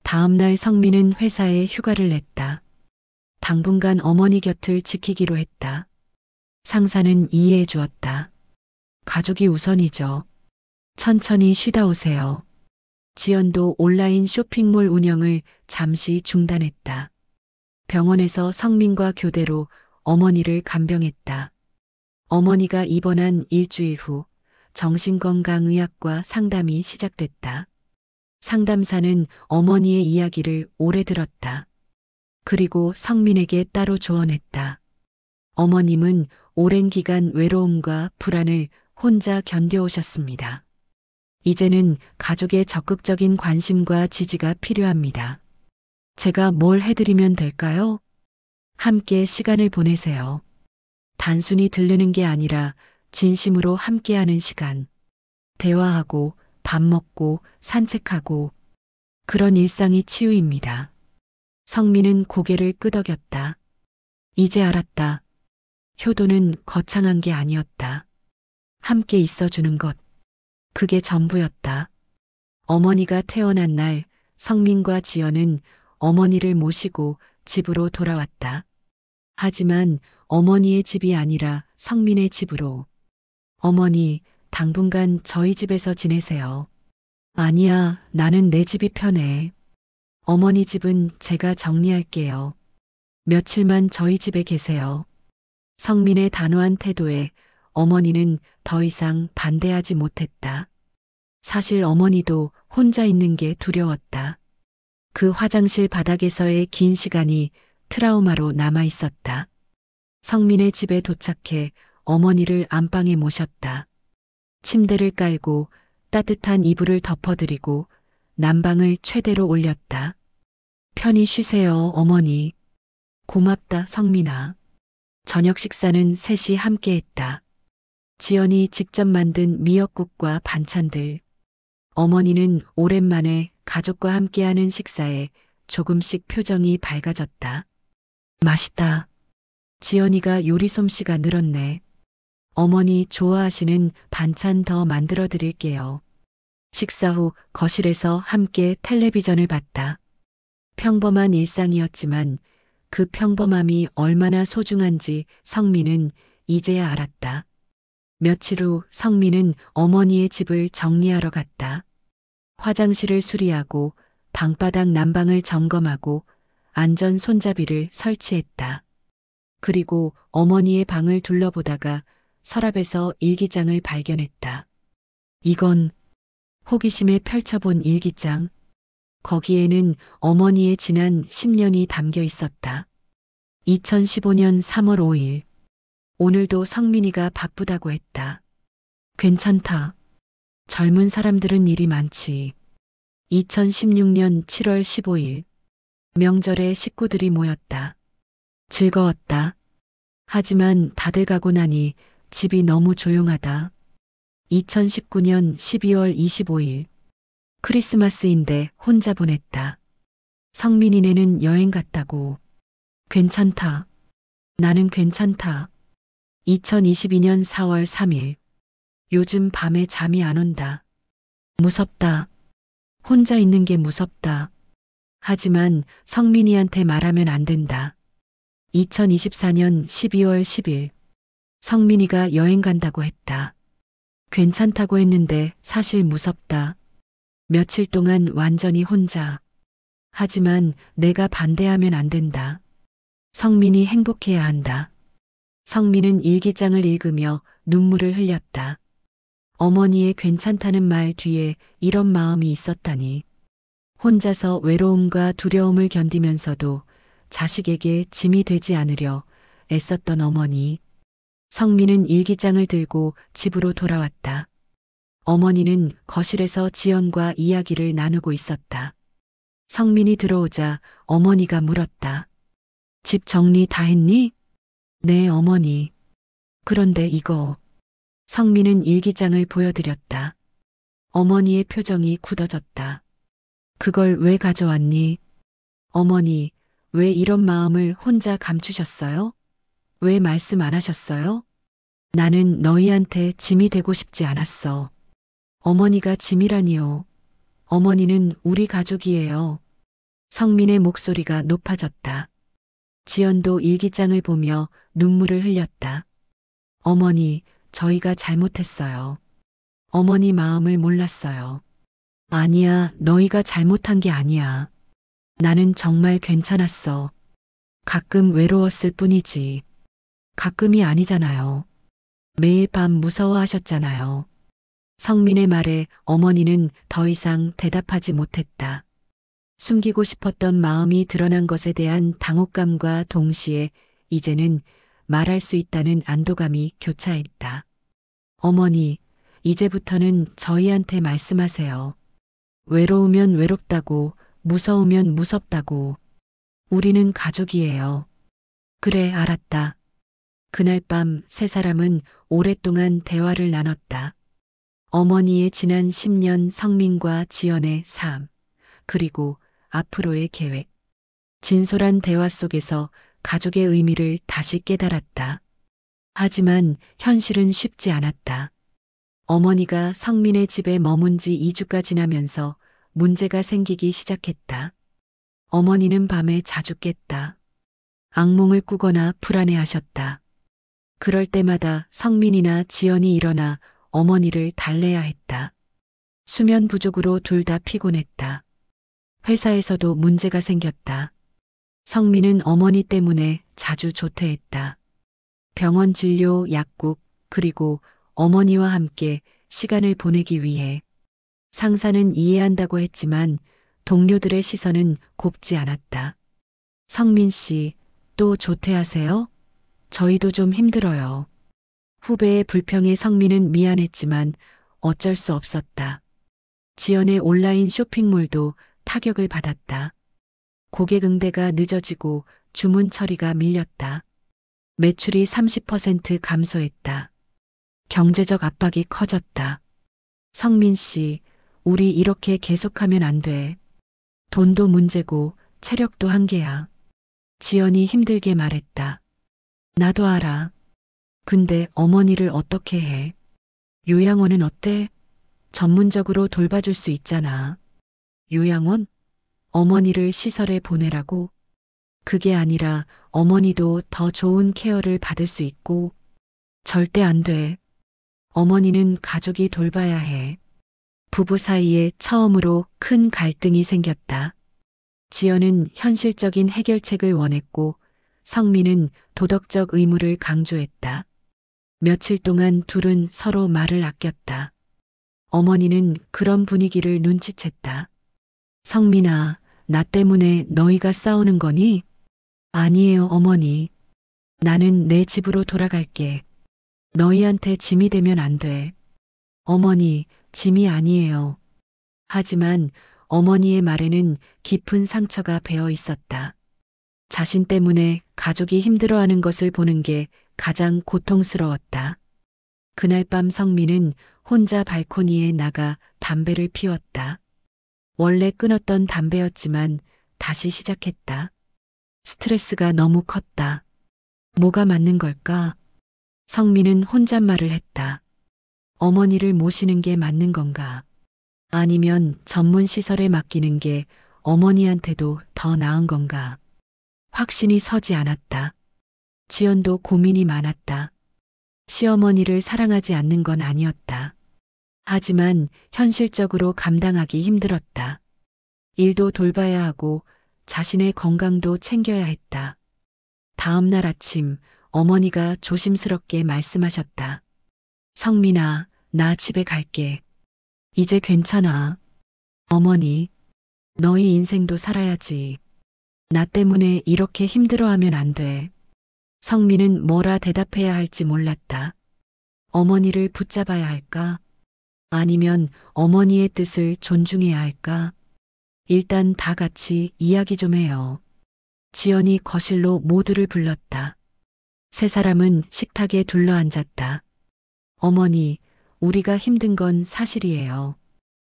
다음 날 성민은 회사에 휴가를 냈다. 당분간 어머니 곁을 지키기로 했다. 상사는 이해해 주었다. 가족이 우선이죠. 천천히 쉬다 오세요. 지연도 온라인 쇼핑몰 운영을 잠시 중단했다. 병원에서 성민과 교대로 어머니를 간병했다. 어머니가 입원한 일주일 후 정신건강의학과 상담이 시작됐다. 상담사는 어머니의 이야기를 오래 들었다. 그리고 성민에게 따로 조언했다. 어머님은 오랜 기간 외로움과 불안을 혼자 견뎌오셨습니다. 이제는 가족의 적극적인 관심과 지지가 필요합니다. 제가 뭘 해드리면 될까요? 함께 시간을 보내세요. 단순히 들르는 게 아니라 진심으로 함께하는 시간. 대화하고 밥 먹고 산책하고 그런 일상이 치유입니다. 성민은 고개를 끄덕였다. 이제 알았다. 효도는 거창한 게 아니었다. 함께 있어주는 것. 그게 전부였다. 어머니가 태어난 날 성민과 지연은 어머니를 모시고 집으로 돌아왔다. 하지만 어머니의 집이 아니라 성민의 집으로. 어머니, 당분간 저희 집에서 지내세요. 아니야, 나는 내 집이 편해. 어머니 집은 제가 정리할게요. 며칠만 저희 집에 계세요. 성민의 단호한 태도에 어머니는 더 이상 반대하지 못했다. 사실 어머니도 혼자 있는 게 두려웠다. 그 화장실 바닥에서의 긴 시간이 트라우마로 남아 있었다. 성민의 집에 도착해 어머니를 안방에 모셨다. 침대를 깔고 따뜻한 이불을 덮어드리고 난방을 최대로 올렸다. 편히 쉬세요, 어머니. 고맙다, 성민아. 저녁 식사는 셋이 함께 했다. 지연이 직접 만든 미역국과 반찬들. 어머니는 오랜만에 가족과 함께하는 식사에 조금씩 표정이 밝아졌다. 맛있다. 지연이가 요리 솜씨가 늘었네. 어머니 좋아하시는 반찬 더 만들어 드릴게요. 식사 후 거실에서 함께 텔레비전을 봤다. 평범한 일상이었지만 그 평범함이 얼마나 소중한지 성민은 이제야 알았다. 며칠 후 성민은 어머니의 집을 정리하러 갔다. 화장실을 수리하고 방바닥 난방을 점검하고 안전 손잡이를 설치했다. 그리고 어머니의 방을 둘러보다가 서랍에서 일기장을 발견했다. 이건 호기심에 펼쳐본 일기장. 거기에는 어머니의 지난 10년이 담겨 있었다. 2015년 3월 5일. 오늘도 성민이가 바쁘다고 했다. 괜찮다. 젊은 사람들은 일이 많지. 2016년 7월 15일. 명절에 식구들이 모였다. 즐거웠다. 하지만 다들 가고 나니 집이 너무 조용하다. 2019년 12월 25일. 크리스마스인데 혼자 보냈다. 성민이네는 여행 갔다고. 괜찮다. 나는 괜찮다. 2022년 4월 3일. 요즘 밤에 잠이 안 온다. 무섭다. 혼자 있는 게 무섭다. 하지만 성민이한테 말하면 안 된다. 2024년 12월 10일. 성민이가 여행 간다고 했다. 괜찮다고 했는데 사실 무섭다. 며칠 동안 완전히 혼자. 하지만 내가 반대하면 안 된다. 성민이 행복해야 한다. 성민은 일기장을 읽으며 눈물을 흘렸다. 어머니의 괜찮다는 말 뒤에 이런 마음이 있었다니. 혼자서 외로움과 두려움을 견디면서도 자식에게 짐이 되지 않으려 애썼던 어머니. 성민은 일기장을 들고 집으로 돌아왔다. 어머니는 거실에서 지연과 이야기를 나누고 있었다. 성민이 들어오자 어머니가 물었다. 집 정리 다 했니? 네, 어머니. 그런데 이거. 성민은 일기장을 보여드렸다. 어머니의 표정이 굳어졌다. 그걸 왜 가져왔니? 어머니, 왜 이런 마음을 혼자 감추셨어요? 왜 말씀 안 하셨어요? 나는 너희한테 짐이 되고 싶지 않았어. 어머니가 짐이라니요. 어머니는 우리 가족이에요. 성민의 목소리가 높아졌다. 지연도 일기장을 보며 눈물을 흘렸다. 어머니, 저희가 잘못했어요. 어머니 마음을 몰랐어요. 아니야, 너희가 잘못한 게 아니야. 나는 정말 괜찮았어. 가끔 외로웠을 뿐이지. 가끔이 아니잖아요. 매일 밤 무서워하셨잖아요. 성민의 말에 어머니는 더 이상 대답하지 못했다. 숨기고 싶었던 마음이 드러난 것에 대한 당혹감과 동시에 이제는 말할 수 있다는 안도감이 교차했다. 어머니, 이제부터는 저희한테 말씀하세요. 외로우면 외롭다고, 무서우면 무섭다고. 우리는 가족이에요. 그래, 알았다. 그날 밤 세 사람은 오랫동안 대화를 나눴다. 어머니의 지난 10년, 성민과 지연의 삶, 그리고 앞으로의 계획. 진솔한 대화 속에서 가족의 의미를 다시 깨달았다. 하지만 현실은 쉽지 않았다. 어머니가 성민의 집에 머문 지 2주가 지나면서 문제가 생기기 시작했다. 어머니는 밤에 자주 깼다. 악몽을 꾸거나 불안해하셨다. 그럴 때마다 성민이나 지연이 일어나 어머니를 달래야 했다. 수면 부족으로 둘 다 피곤했다. 회사에서도 문제가 생겼다. 성민은 어머니 때문에 자주 조퇴했다. 병원 진료, 약국, 그리고 어머니와 함께 시간을 보내기 위해. 상사는 이해한다고 했지만 동료들의 시선은 곱지 않았다. 성민 씨, 또 조퇴하세요? 저희도 좀 힘들어요. 후배의 불평에 성민은 미안했지만 어쩔 수 없었다. 지연의 온라인 쇼핑몰도 타격을 받았다. 고객 응대가 늦어지고 주문 처리가 밀렸다. 매출이 30% 감소했다. 경제적 압박이 커졌다. 성민 씨, 우리 이렇게 계속하면 안 돼. 돈도 문제고 체력도 한계야. 지연이 힘들게 말했다. 나도 알아. 근데 어머니를 어떻게 해? 요양원은 어때? 전문적으로 돌봐줄 수 있잖아. 요양원? 어머니를 시설에 보내라고? 그게 아니라 어머니도 더 좋은 케어를 받을 수 있고. 절대 안 돼. 어머니는 가족이 돌봐야 해. 부부 사이에 처음으로 큰 갈등이 생겼다. 지연은 현실적인 해결책을 원했고 성민은 도덕적 의무를 강조했다. 며칠 동안 둘은 서로 말을 아꼈다. 어머니는 그런 분위기를 눈치챘다. 성민아, 나 때문에 너희가 싸우는 거니? 아니에요, 어머니. 나는 내 집으로 돌아갈게. 너희한테 짐이 되면 안 돼. 어머니, 짐이 아니에요. 하지만 어머니의 말에는 깊은 상처가 배어 있었다. 자신 때문에 가족이 힘들어하는 것을 보는 게 가장 고통스러웠다. 그날 밤 성민은 혼자 발코니에 나가 담배를 피웠다. 원래 끊었던 담배였지만 다시 시작했다. 스트레스가 너무 컸다. 뭐가 맞는 걸까? 성민은 혼잣말을 했다. 어머니를 모시는 게 맞는 건가? 아니면 전문 시설에 맡기는 게 어머니한테도 더 나은 건가? 확신이 서지 않았다. 지연도 고민이 많았다. 시어머니를 사랑하지 않는 건 아니었다. 하지만 현실적으로 감당하기 힘들었다. 일도 돌봐야 하고 자신의 건강도 챙겨야 했다. 다음 날 아침 어머니가 조심스럽게 말씀하셨다. 성민아, 나 집에 갈게. 이제 괜찮아. 어머니, 너희 인생도 살아야지. 나 때문에 이렇게 힘들어하면 안 돼. 성민은 뭐라 대답해야 할지 몰랐다. 어머니를 붙잡아야 할까? 아니면 어머니의 뜻을 존중해야 할까? 일단 다 같이 이야기 좀 해요. 지연이 거실로 모두를 불렀다. 세 사람은 식탁에 둘러앉았다. 어머니, 우리가 힘든 건 사실이에요.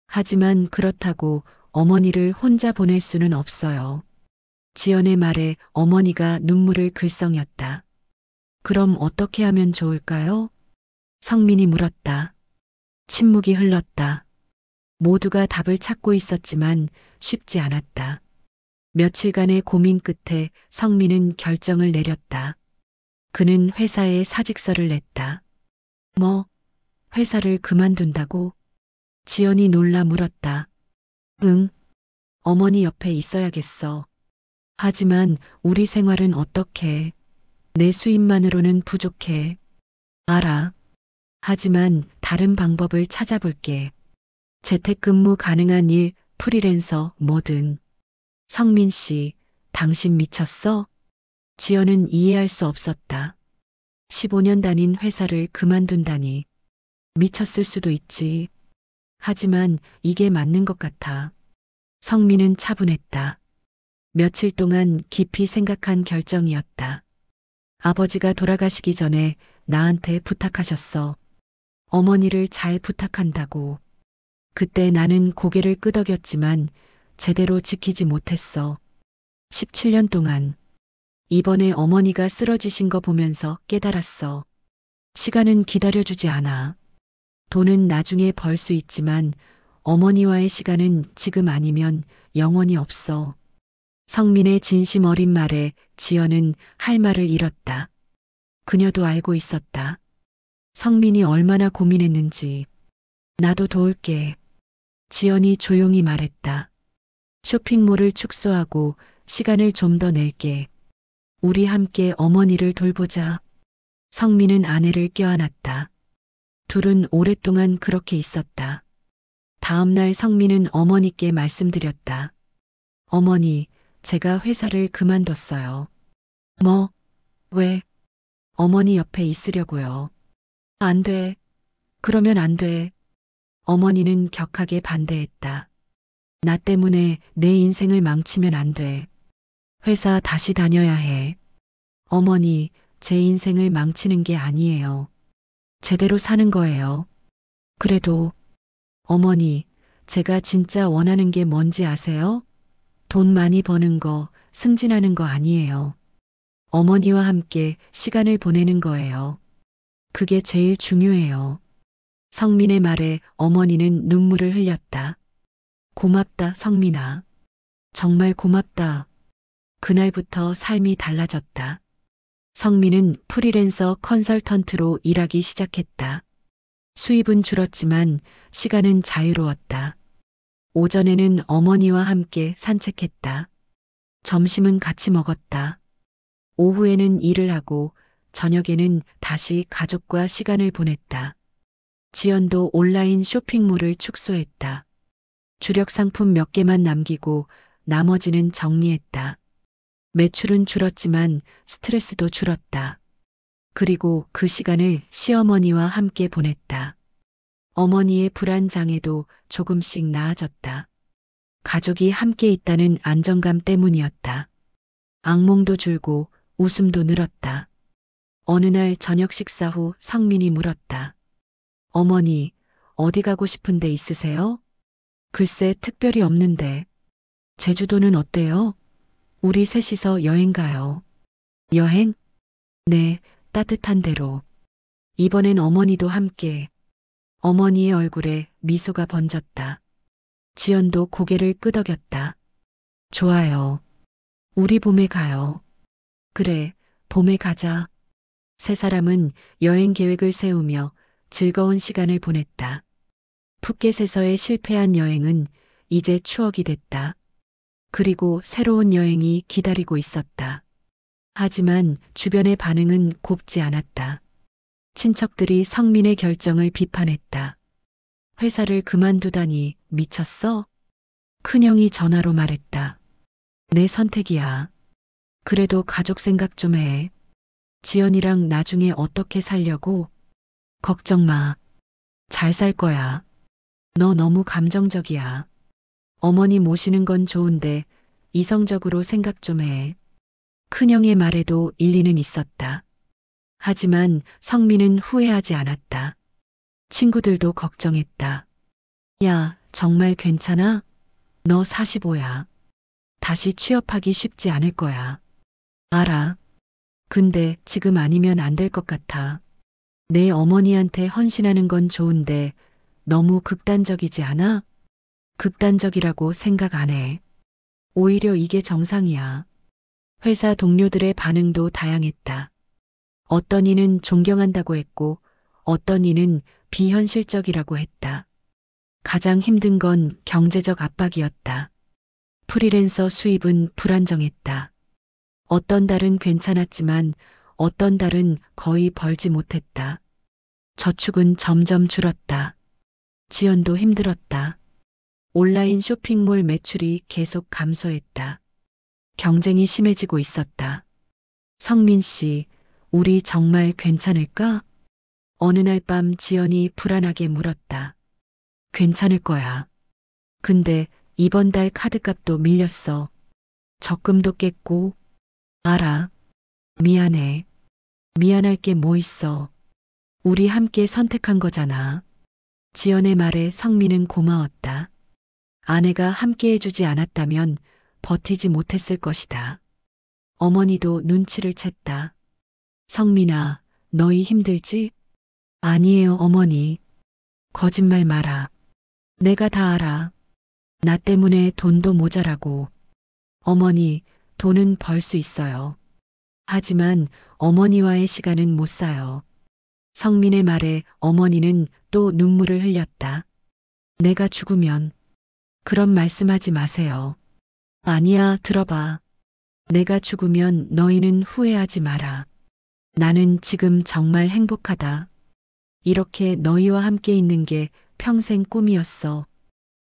하지만 그렇다고 어머니를 혼자 보낼 수는 없어요. 지연의 말에 어머니가 눈물을 글썽였다. 그럼 어떻게 하면 좋을까요? 성민이 물었다. 침묵이 흘렀다. 모두가 답을 찾고 있었지만 쉽지 않았다. 며칠간의 고민 끝에 성민은 결정을 내렸다. 그는 회사에 사직서를 냈다. 뭐, 회사를 그만둔다고? 지연이 놀라 물었다. 응, 어머니 옆에 있어야겠어. 하지만 우리 생활은 어떡해? 내 수입만으로는 부족해. 알아. 하지만 다른 방법을 찾아볼게. 재택근무 가능한 일, 프리랜서, 뭐든. 성민 씨, 당신 미쳤어? 지연은 이해할 수 없었다. 15년 다닌 회사를 그만둔다니. 미쳤을 수도 있지. 하지만 이게 맞는 것 같아. 성민은 차분했다. 며칠 동안 깊이 생각한 결정이었다. 아버지가 돌아가시기 전에 나한테 부탁하셨어. 어머니를 잘 부탁한다고. 그때 나는 고개를 끄덕였지만 제대로 지키지 못했어. 17년 동안. 이번에 어머니가 쓰러지신 거 보면서 깨달았어. 시간은 기다려주지 않아. 돈은 나중에 벌 수 있지만 어머니와의 시간은 지금 아니면 영원히 없어. 성민의 진심 어린 말에 지연은 할 말을 잃었다. 그녀도 알고 있었다. 성민이 얼마나 고민했는지. 나도 도울게. 지연이 조용히 말했다. 쇼핑몰을 축소하고 시간을 좀 더 낼게. 우리 함께 어머니를 돌보자. 성민은 아내를 껴안았다. 둘은 오랫동안 그렇게 있었다. 다음 날 성민은 어머니께 말씀드렸다. 어머니, 제가 회사를 그만뒀어요. 뭐? 왜? 어머니 옆에 있으려고요. 안 돼. 그러면 안 돼. 어머니는 격하게 반대했다. 나 때문에 내 인생을 망치면 안 돼. 회사 다시 다녀야 해. 어머니, 제 인생을 망치는 게 아니에요. 제대로 사는 거예요. 그래도, 어머니, 제가 진짜 원하는 게 뭔지 아세요? 돈 많이 버는 거, 승진하는 거 아니에요. 어머니와 함께 시간을 보내는 거예요. 그게 제일 중요해요. 성민의 말에 어머니는 눈물을 흘렸다. 고맙다, 성민아. 정말 고맙다. 그날부터 삶이 달라졌다. 성민은 프리랜서 컨설턴트로 일하기 시작했다. 수입은 줄었지만 시간은 자유로웠다. 오전에는 어머니와 함께 산책했다. 점심은 같이 먹었다. 오후에는 일을 하고 저녁에는 다시 가족과 시간을 보냈다. 지연도 온라인 쇼핑몰을 축소했다. 주력 상품 몇 개만 남기고 나머지는 정리했다. 매출은 줄었지만 스트레스도 줄었다. 그리고 그 시간을 시어머니와 함께 보냈다. 어머니의 불안 장애도 조금씩 나아졌다. 가족이 함께 있다는 안정감 때문이었다. 악몽도 줄고 웃음도 늘었다. 어느 날 저녁 식사 후 성민이 물었다. 어머니, 어디 가고 싶은 데 있으세요? 글쎄 특별히 없는데. 제주도는 어때요? 우리 셋이서 여행 가요. 여행? 네, 따뜻한 데로. 이번엔 어머니도 함께. 어머니의 얼굴에 미소가 번졌다. 지연도 고개를 끄덕였다. 좋아요. 우리 봄에 가요. 그래, 봄에 가자. 세 사람은 여행 계획을 세우며 즐거운 시간을 보냈다. 푸켓에서의 실패한 여행은 이제 추억이 됐다. 그리고 새로운 여행이 기다리고 있었다. 하지만 주변의 반응은 곱지 않았다. 친척들이 성민의 결정을 비판했다. 회사를 그만두다니 미쳤어? 큰형이 전화로 말했다. 내 선택이야. 그래도 가족 생각 좀 해. 지연이랑 나중에 어떻게 살려고? 걱정 마. 잘 살 거야. 너 너무 감정적이야. 어머니 모시는 건 좋은데 이성적으로 생각 좀 해. 큰형의 말에도 일리는 있었다. 하지만 성민은 후회하지 않았다. 친구들도 걱정했다. 야, 정말 괜찮아? 너 45야. 다시 취업하기 쉽지 않을 거야. 알아. 근데 지금 아니면 안 될 것 같아. 내 어머니한테 헌신하는 건 좋은데 너무 극단적이지 않아? 극단적이라고 생각 안 해. 오히려 이게 정상이야. 회사 동료들의 반응도 다양했다. 어떤 이는 존경한다고 했고 어떤 이는 비현실적이라고 했다. 가장 힘든 건 경제적 압박이었다. 프리랜서 수입은 불안정했다. 어떤 달은 괜찮았지만 어떤 달은 거의 벌지 못했다. 저축은 점점 줄었다. 지연도 힘들었다. 온라인 쇼핑몰 매출이 계속 감소했다. 경쟁이 심해지고 있었다. 성민 씨, 우리 정말 괜찮을까? 어느 날 밤 지연이 불안하게 물었다. 괜찮을 거야. 근데 이번 달 카드값도 밀렸어. 적금도 깼고. 알아. 미안해. 미안할 게 뭐 있어. 우리 함께 선택한 거잖아. 지연의 말에 성민은 고마웠다. 아내가 함께 해주지 않았다면 버티지 못했을 것이다. 어머니도 눈치를 챘다. 성민아, 너희 힘들지? 아니에요, 어머니. 거짓말 마라. 내가 다 알아. 나 때문에 돈도 모자라고. 어머니, 돈은 벌 수 있어요. 하지만 어머니와의 시간은 못 사요. 성민의 말에 어머니는 또 눈물을 흘렸다. 내가 죽으면 그런 말씀하지 마세요. 아니야, 들어봐. 내가 죽으면 너희는 후회하지 마라. 나는 지금 정말 행복하다. 이렇게 너희와 함께 있는 게 평생 꿈이었어.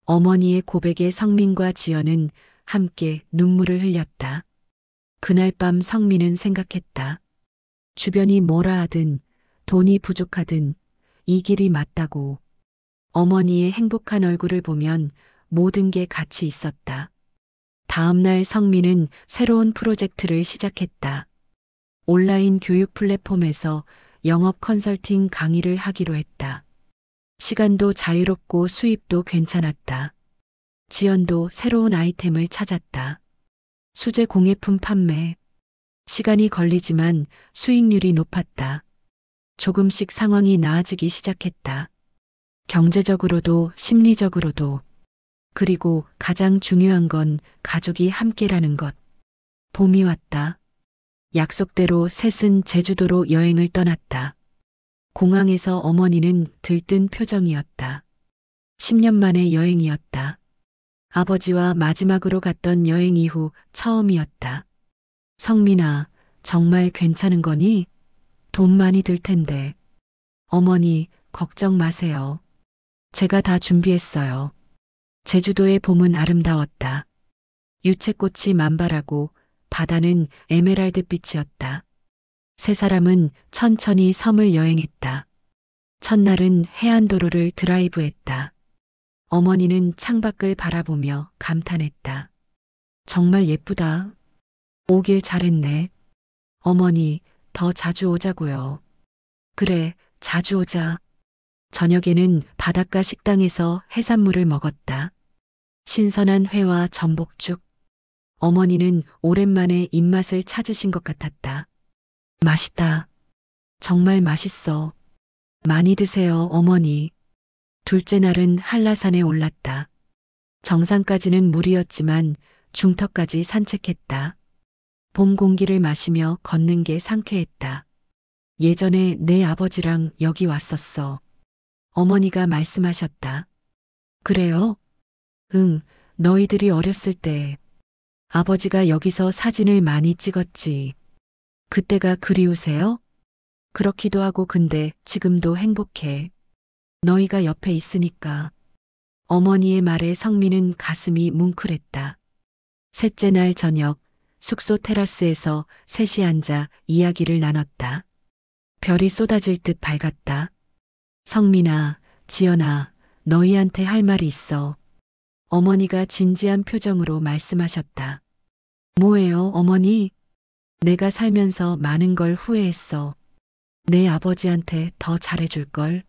어머니의 고백에 성민과 지연은 함께 눈물을 흘렸다. 그날 밤 성민은 생각했다. 주변이 뭐라 하든 돈이 부족하든 이 길이 맞다고. 어머니의 행복한 얼굴을 보면 모든 게 같이 있었다. 다음 날 성민은 새로운 프로젝트를 시작했다. 온라인 교육 플랫폼에서 영업 컨설팅 강의를 하기로 했다. 시간도 자유롭고 수입도 괜찮았다. 지연도 새로운 아이템을 찾았다. 수제 공예품 판매. 시간이 걸리지만 수익률이 높았다. 조금씩 상황이 나아지기 시작했다. 경제적으로도 심리적으로도. 그리고 가장 중요한 건 가족이 함께라는 것. 봄이 왔다. 약속대로 셋은 제주도로 여행을 떠났다. 공항에서 어머니는 들뜬 표정이었다. 10년 만의 여행이었다. 아버지와 마지막으로 갔던 여행 이후 처음이었다. 성민아, 정말 괜찮은 거니? 돈 많이 들 텐데. 어머니, 걱정 마세요. 제가 다 준비했어요. 제주도의 봄은 아름다웠다. 유채꽃이 만발하고 바다는 에메랄드빛이었다. 세 사람은 천천히 섬을 여행했다. 첫날은 해안도로를 드라이브했다. 어머니는 창밖을 바라보며 감탄했다. 정말 예쁘다. 오길 잘했네. 어머니, 더 자주 오자고요. 그래, 자주 오자. 저녁에는 바닷가 식당에서 해산물을 먹었다. 신선한 회와 전복죽. 어머니는 오랜만에 입맛을 찾으신 것 같았다. 맛있다. 정말 맛있어. 많이 드세요, 어머니. 둘째 날은 한라산에 올랐다. 정상까지는 무리였지만 중턱까지 산책했다. 봄 공기를 마시며 걷는 게 상쾌했다. 예전에 내 아버지랑 여기 왔었어. 어머니가 말씀하셨다. 그래요? 응, 너희들이 어렸을 때 아버지가 여기서 사진을 많이 찍었지. 그때가 그리우세요? 그렇기도 하고 근데 지금도 행복해. 너희가 옆에 있으니까. 어머니의 말에 성민은 가슴이 뭉클했다. 셋째 날 저녁 숙소 테라스에서 셋이 앉아 이야기를 나눴다. 별이 쏟아질 듯 밝았다. 성민아, 지연아, 너희한테 할 말이 있어. 어머니가 진지한 표정으로 말씀하셨다. 뭐예요, 어머니? 내가 살면서 많은 걸 후회했어. 내 아버지한테 더 잘해줄걸.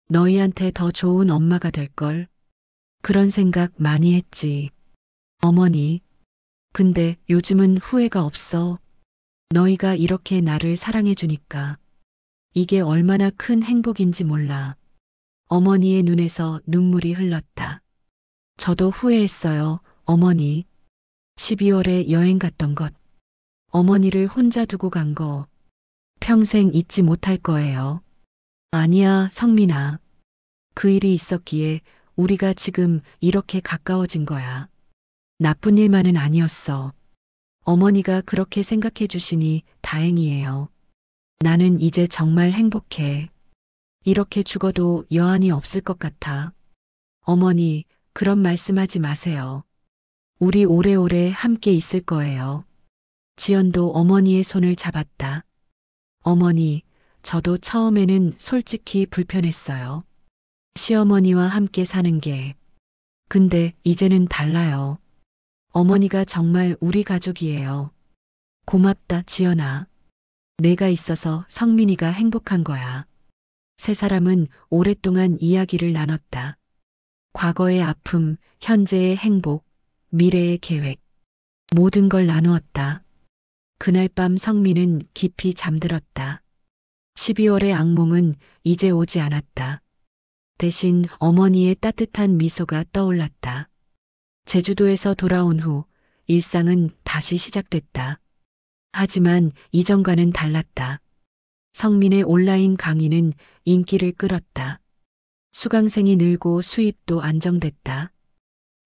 너희한테 더 좋은 엄마가 될걸. 그런 생각 많이 했지. 어머니. 근데 요즘은 후회가 없어. 너희가 이렇게 나를 사랑해주니까. 이게 얼마나 큰 행복인지 몰라. 어머니의 눈에서 눈물이 흘렀다. 저도 후회했어요, 어머니. 12월에 여행 갔던 것. 어머니를 혼자 두고 간 거. 평생 잊지 못할 거예요. 아니야, 성민아. 그 일이 있었기에 우리가 지금 이렇게 가까워진 거야. 나쁜 일만은 아니었어. 어머니가 그렇게 생각해 주시니 다행이에요. 나는 이제 정말 행복해. 이렇게 죽어도 여한이 없을 것 같아. 어머니, 그런 말씀하지 마세요. 우리 오래오래 함께 있을 거예요. 지연도 어머니의 손을 잡았다. 어머니, 저도 처음에는 솔직히 불편했어요. 시어머니와 함께 사는 게. 근데 이제는 달라요. 어머니가 정말 우리 가족이에요. 고맙다, 지연아. 내가 있어서 성민이가 행복한 거야. 세 사람은 오랫동안 이야기를 나눴다. 과거의 아픔, 현재의 행복, 미래의 계획. 모든 걸 나누었다. 그날 밤 성민은 깊이 잠들었다. 12월의 악몽은 이제 오지 않았다. 대신 어머니의 따뜻한 미소가 떠올랐다. 제주도에서 돌아온 후 일상은 다시 시작됐다. 하지만 이전과는 달랐다. 성민의 온라인 강의는 인기를 끌었다. 수강생이 늘고 수입도 안정됐다.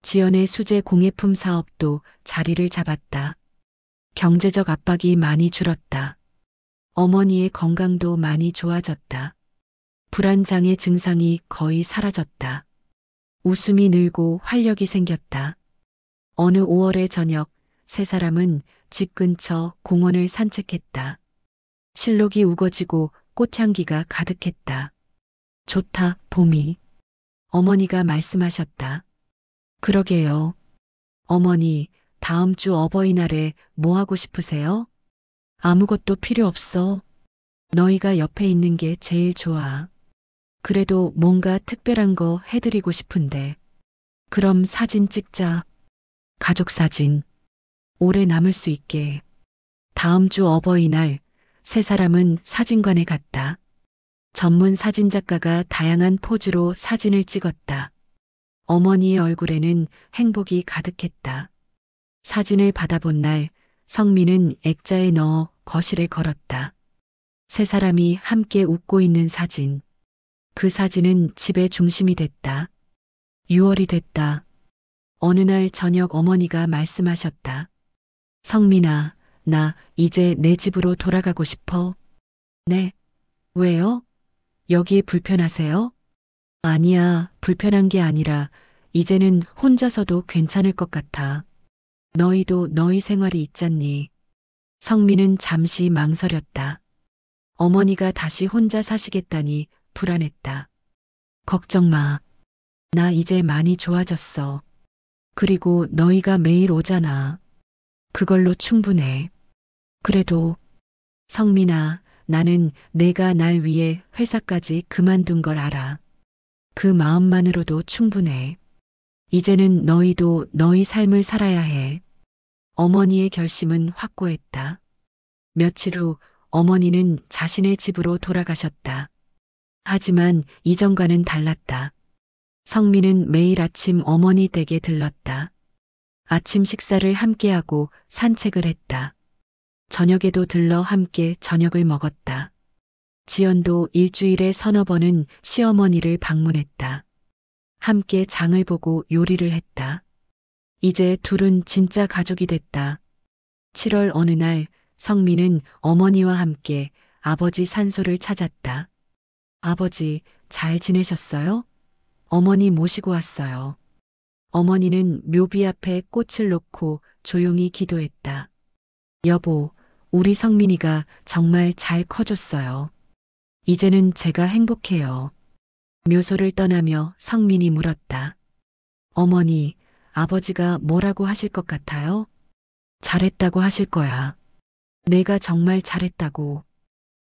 지연의 수제 공예품 사업도 자리를 잡았다. 경제적 압박이 많이 줄었다. 어머니의 건강도 많이 좋아졌다. 불안장애 증상이 거의 사라졌다. 웃음이 늘고 활력이 생겼다. 어느 5월의 저녁, 세 사람은 집 근처 공원을 산책했다. 실록이 우거지고 꽃향기가 가득했다. 좋다, 봄이. 어머니가 말씀하셨다. 그러게요. 어머니, 다음 주 어버이날에 뭐 하고 싶으세요? 아무것도 필요 없어. 너희가 옆에 있는 게 제일 좋아. 그래도 뭔가 특별한 거 해드리고 싶은데. 그럼 사진 찍자. 가족 사진. 오래 남을 수 있게. 다음 주 어버이날 세 사람은 사진관에 갔다. 전문 사진작가가 다양한 포즈로 사진을 찍었다. 어머니의 얼굴에는 행복이 가득했다. 사진을 받아본 날 성민은 액자에 넣어 거실에 걸었다. 세 사람이 함께 웃고 있는 사진. 그 사진은 집의 중심이 됐다. 6월이 됐다. 어느 날 저녁 어머니가 말씀하셨다. 성민아, 나 이제 내 집으로 돌아가고 싶어. 네. 왜요? 여기 불편하세요? 아니야, 불편한 게 아니라 이제는 혼자서도 괜찮을 것 같아. 너희도 너희 생활이 있잖니. 성민은 잠시 망설였다. 어머니가 다시 혼자 사시겠다니 불안했다. 걱정 마. 나 이제 많이 좋아졌어. 그리고 너희가 매일 오잖아. 그걸로 충분해. 그래도 성민아, 나는 내가 날 위해 회사까지 그만둔 걸 알아. 그 마음만으로도 충분해. 이제는 너희도 너희 삶을 살아야 해. 어머니의 결심은 확고했다. 며칠 후 어머니는 자신의 집으로 돌아가셨다. 하지만 이전과는 달랐다. 성민은 매일 아침 어머니 댁에 들렀다. 아침 식사를 함께하고 산책을 했다. 저녁에도 들러 함께 저녁을 먹었다. 지연도 일주일에 서너 번은 시어머니를 방문했다. 함께 장을 보고 요리를 했다. 이제 둘은 진짜 가족이 됐다. 7월 어느 날 성민은 어머니와 함께 아버지 산소를 찾았다. 아버지, 잘 지내셨어요? 어머니 모시고 왔어요. 어머니는 묘비 앞에 꽃을 놓고 조용히 기도했다. 여보, 우리 성민이가 정말 잘 커졌어요. 이제는 제가 행복해요. 묘소를 떠나며 성민이 물었다. 어머니, 아버지가 뭐라고 하실 것 같아요? 잘했다고 하실 거야. 내가 정말 잘했다고.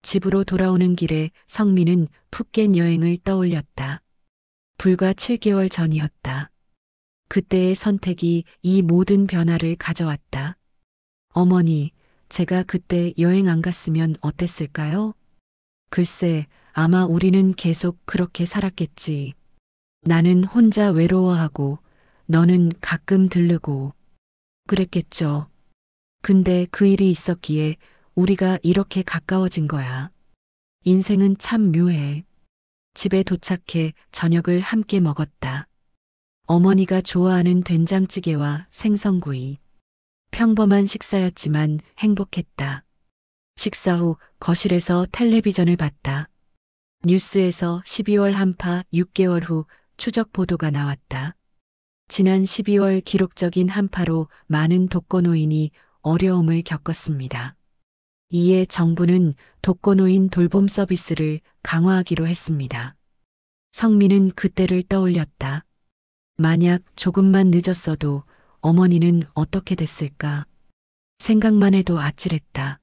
집으로 돌아오는 길에 성민은 푸켓 여행을 떠올렸다. 불과 7개월 전이었다. 그때의 선택이 이 모든 변화를 가져왔다. 어머니, 제가 그때 여행 안 갔으면 어땠을까요? 글쎄, 아마 우리는 계속 그렇게 살았겠지. 나는 혼자 외로워하고 너는 가끔 들르고 그랬겠죠. 근데 그 일이 있었기에 우리가 이렇게 가까워진 거야. 인생은 참 묘해. 집에 도착해 저녁을 함께 먹었다. 어머니가 좋아하는 된장찌개와 생선구이. 평범한 식사였지만 행복했다. 식사 후 거실에서 텔레비전을 봤다. 뉴스에서 12월 한파 6개월 후 추적 보도가 나왔다. 지난 12월 기록적인 한파로 많은 독거노인이 어려움을 겪었습니다. 이에 정부는 독거노인 돌봄 서비스를 강화하기로 했습니다. 성민은 그때를 떠올렸다. 만약 조금만 늦었어도 어머니는 어떻게 됐을까? 생각만 해도 아찔했다.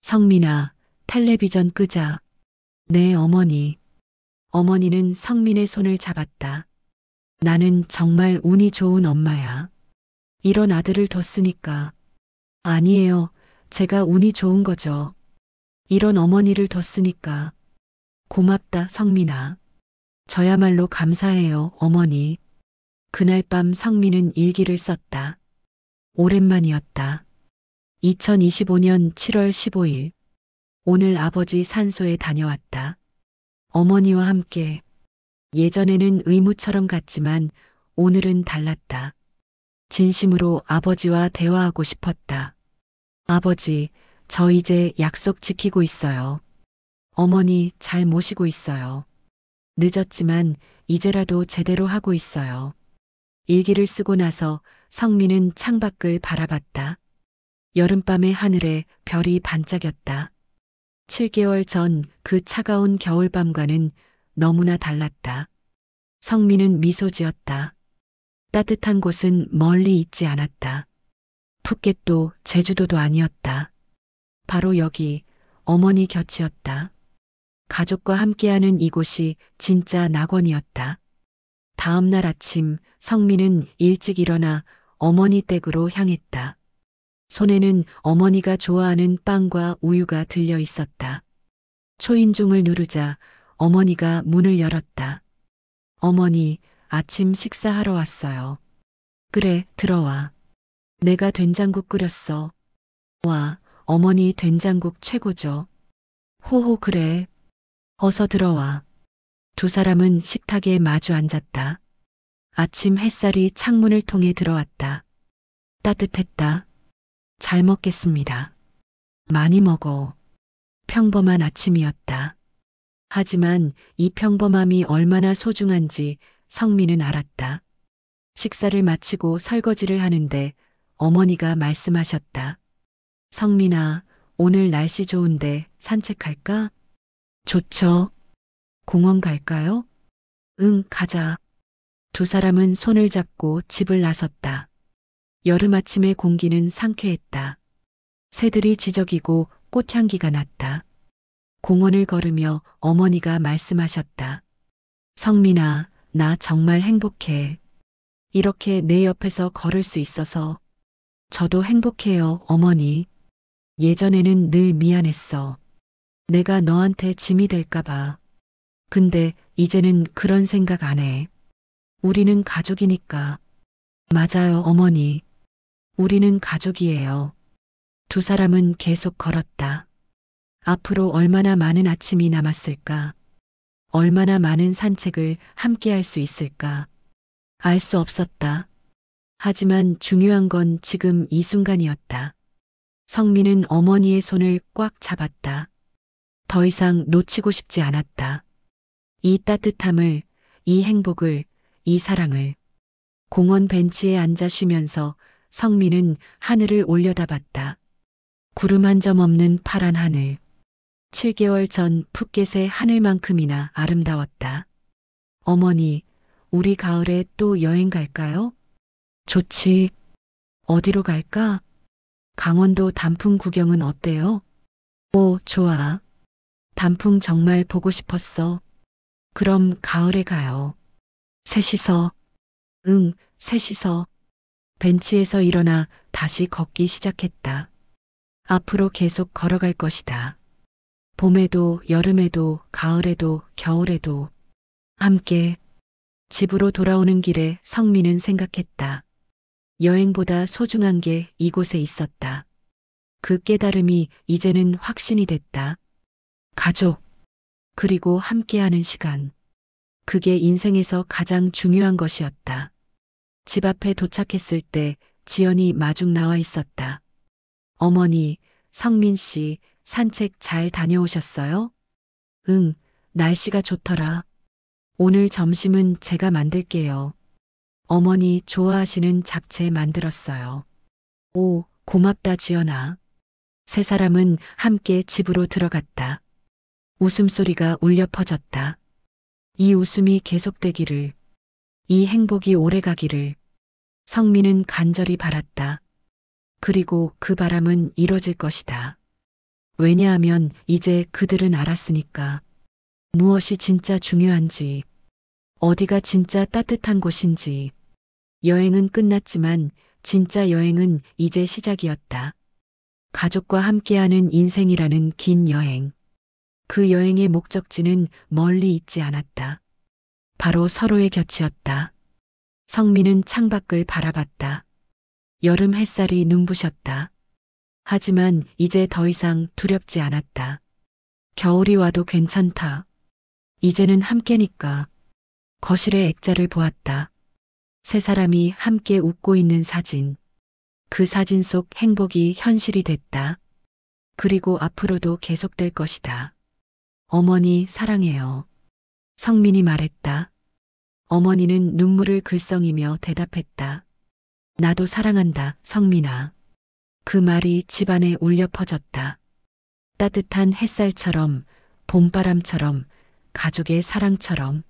성민아, 텔레비전 끄자. 네, 어머니. 어머니는 성민의 손을 잡았다. 나는 정말 운이 좋은 엄마야. 이런 아들을 뒀으니까. 아니에요. 제가 운이 좋은 거죠. 이런 어머니를 뒀으니까. 고맙다, 성민아. 저야말로 감사해요, 어머니. 그날 밤 성민은 일기를 썼다. 오랜만이었다. 2025년 7월 15일. 오늘 아버지 산소에 다녀왔다. 어머니와 함께. 예전에는 의무처럼 갔지만 오늘은 달랐다. 진심으로 아버지와 대화하고 싶었다. 아버지, 저 이제 약속 지키고 있어요. 어머니 잘 모시고 있어요. 늦었지만 이제라도 제대로 하고 있어요. 일기를 쓰고 나서 성민은 창밖을 바라봤다. 여름밤의 하늘에 별이 반짝였다. 7개월 전 그 차가운 겨울밤과는 너무나 달랐다. 성민은 미소 지었다. 따뜻한 곳은 멀리 있지 않았다. 푸켓도 제주도도 아니었다. 바로 여기 어머니 곁이었다. 가족과 함께하는 이곳이 진짜 낙원이었다. 다음 날 아침 성민은 일찍 일어나 어머니 댁으로 향했다. 손에는 어머니가 좋아하는 빵과 우유가 들려 있었다. 초인종을 누르자 어머니가 문을 열었다. 어머니, 아침 식사하러 왔어요. 그래, 들어와. 내가 된장국 끓였어. 와, 어머니 된장국 최고죠. 호호, 그래. 어서 들어와. 두 사람은 식탁에 마주 앉았다. 아침 햇살이 창문을 통해 들어왔다. 따뜻했다. 잘 먹겠습니다. 많이 먹어. 평범한 아침이었다. 하지만 이 평범함이 얼마나 소중한지 성민은 알았다. 식사를 마치고 설거지를 하는데 어머니가 말씀하셨다. 성민아, 오늘 날씨 좋은데 산책할까? 좋죠. 공원 갈까요? 응, 가자. 두 사람은 손을 잡고 집을 나섰다. 여름 아침의 공기는 상쾌했다. 새들이 지저귀고 꽃향기가 났다. 공원을 걸으며 어머니가 말씀하셨다. 성민아, 나 정말 행복해. 이렇게 내 옆에서 걸을 수 있어서. 저도 행복해요, 어머니. 예전에는 늘 미안했어. 내가 너한테 짐이 될까봐. 근데 이제는 그런 생각 안 해. 우리는 가족이니까. 맞아요, 어머니. 우리는 가족이에요. 두 사람은 계속 걸었다. 앞으로 얼마나 많은 아침이 남았을까? 얼마나 많은 산책을 함께 할 수 있을까? 알 수 없었다. 하지만 중요한 건 지금 이 순간이었다. 성민은 어머니의 손을 꽉 잡았다. 더 이상 놓치고 싶지 않았다. 이 따뜻함을, 이 행복을, 이 사랑을. 공원 벤치에 앉아 쉬면서 성민은 하늘을 올려다봤다. 구름 한 점 없는 파란 하늘. 7개월 전 푸켓의 하늘만큼이나 아름다웠다. 어머니, 우리 가을에 또 여행 갈까요? 좋지. 어디로 갈까? 강원도 단풍 구경은 어때요? 오, 좋아. 단풍 정말 보고 싶었어. 그럼 가을에 가요. 셋이서. 응, 셋이서. 벤치에서 일어나 다시 걷기 시작했다. 앞으로 계속 걸어갈 것이다. 봄에도, 여름에도, 가을에도, 겨울에도. 함께. 집으로 돌아오는 길에 성민은 생각했다. 여행보다 소중한 게 이곳에 있었다. 그 깨달음이 이제는 확신이 됐다. 가족. 그리고 함께하는 시간. 그게 인생에서 가장 중요한 것이었다. 집 앞에 도착했을 때 지연이 마중 나와 있었다. 어머니, 성민 씨, 산책 잘 다녀오셨어요? 응, 날씨가 좋더라. 오늘 점심은 제가 만들게요. 어머니 좋아하시는 잡채 만들었어요. 오, 고맙다 지연아. 세 사람은 함께 집으로 들어갔다. 웃음소리가 울려 퍼졌다. 이 웃음이 계속되기를, 이 행복이 오래가기를 성민은 간절히 바랐다. 그리고 그 바람은 이뤄질 것이다. 왜냐하면 이제 그들은 알았으니까. 무엇이 진짜 중요한지, 어디가 진짜 따뜻한 곳인지. 여행은 끝났지만 진짜 여행은 이제 시작이었다. 가족과 함께하는 인생이라는 긴 여행. 그 여행의 목적지는 멀리 있지 않았다. 바로 서로의 곁이었다. 성민은 창밖을 바라봤다. 여름 햇살이 눈부셨다. 하지만 이제 더 이상 두렵지 않았다. 겨울이 와도 괜찮다. 이제는 함께니까. 거실의 액자를 보았다. 세 사람이 함께 웃고 있는 사진. 그 사진 속 행복이 현실이 됐다. 그리고 앞으로도 계속될 것이다. 어머니 사랑해요. 성민이 말했다. 어머니는 눈물을 글썽이며 대답했다. 나도 사랑한다, 성민아. 그 말이 집안에 울려 퍼졌다. 따뜻한 햇살처럼, 봄바람처럼, 가족의 사랑처럼.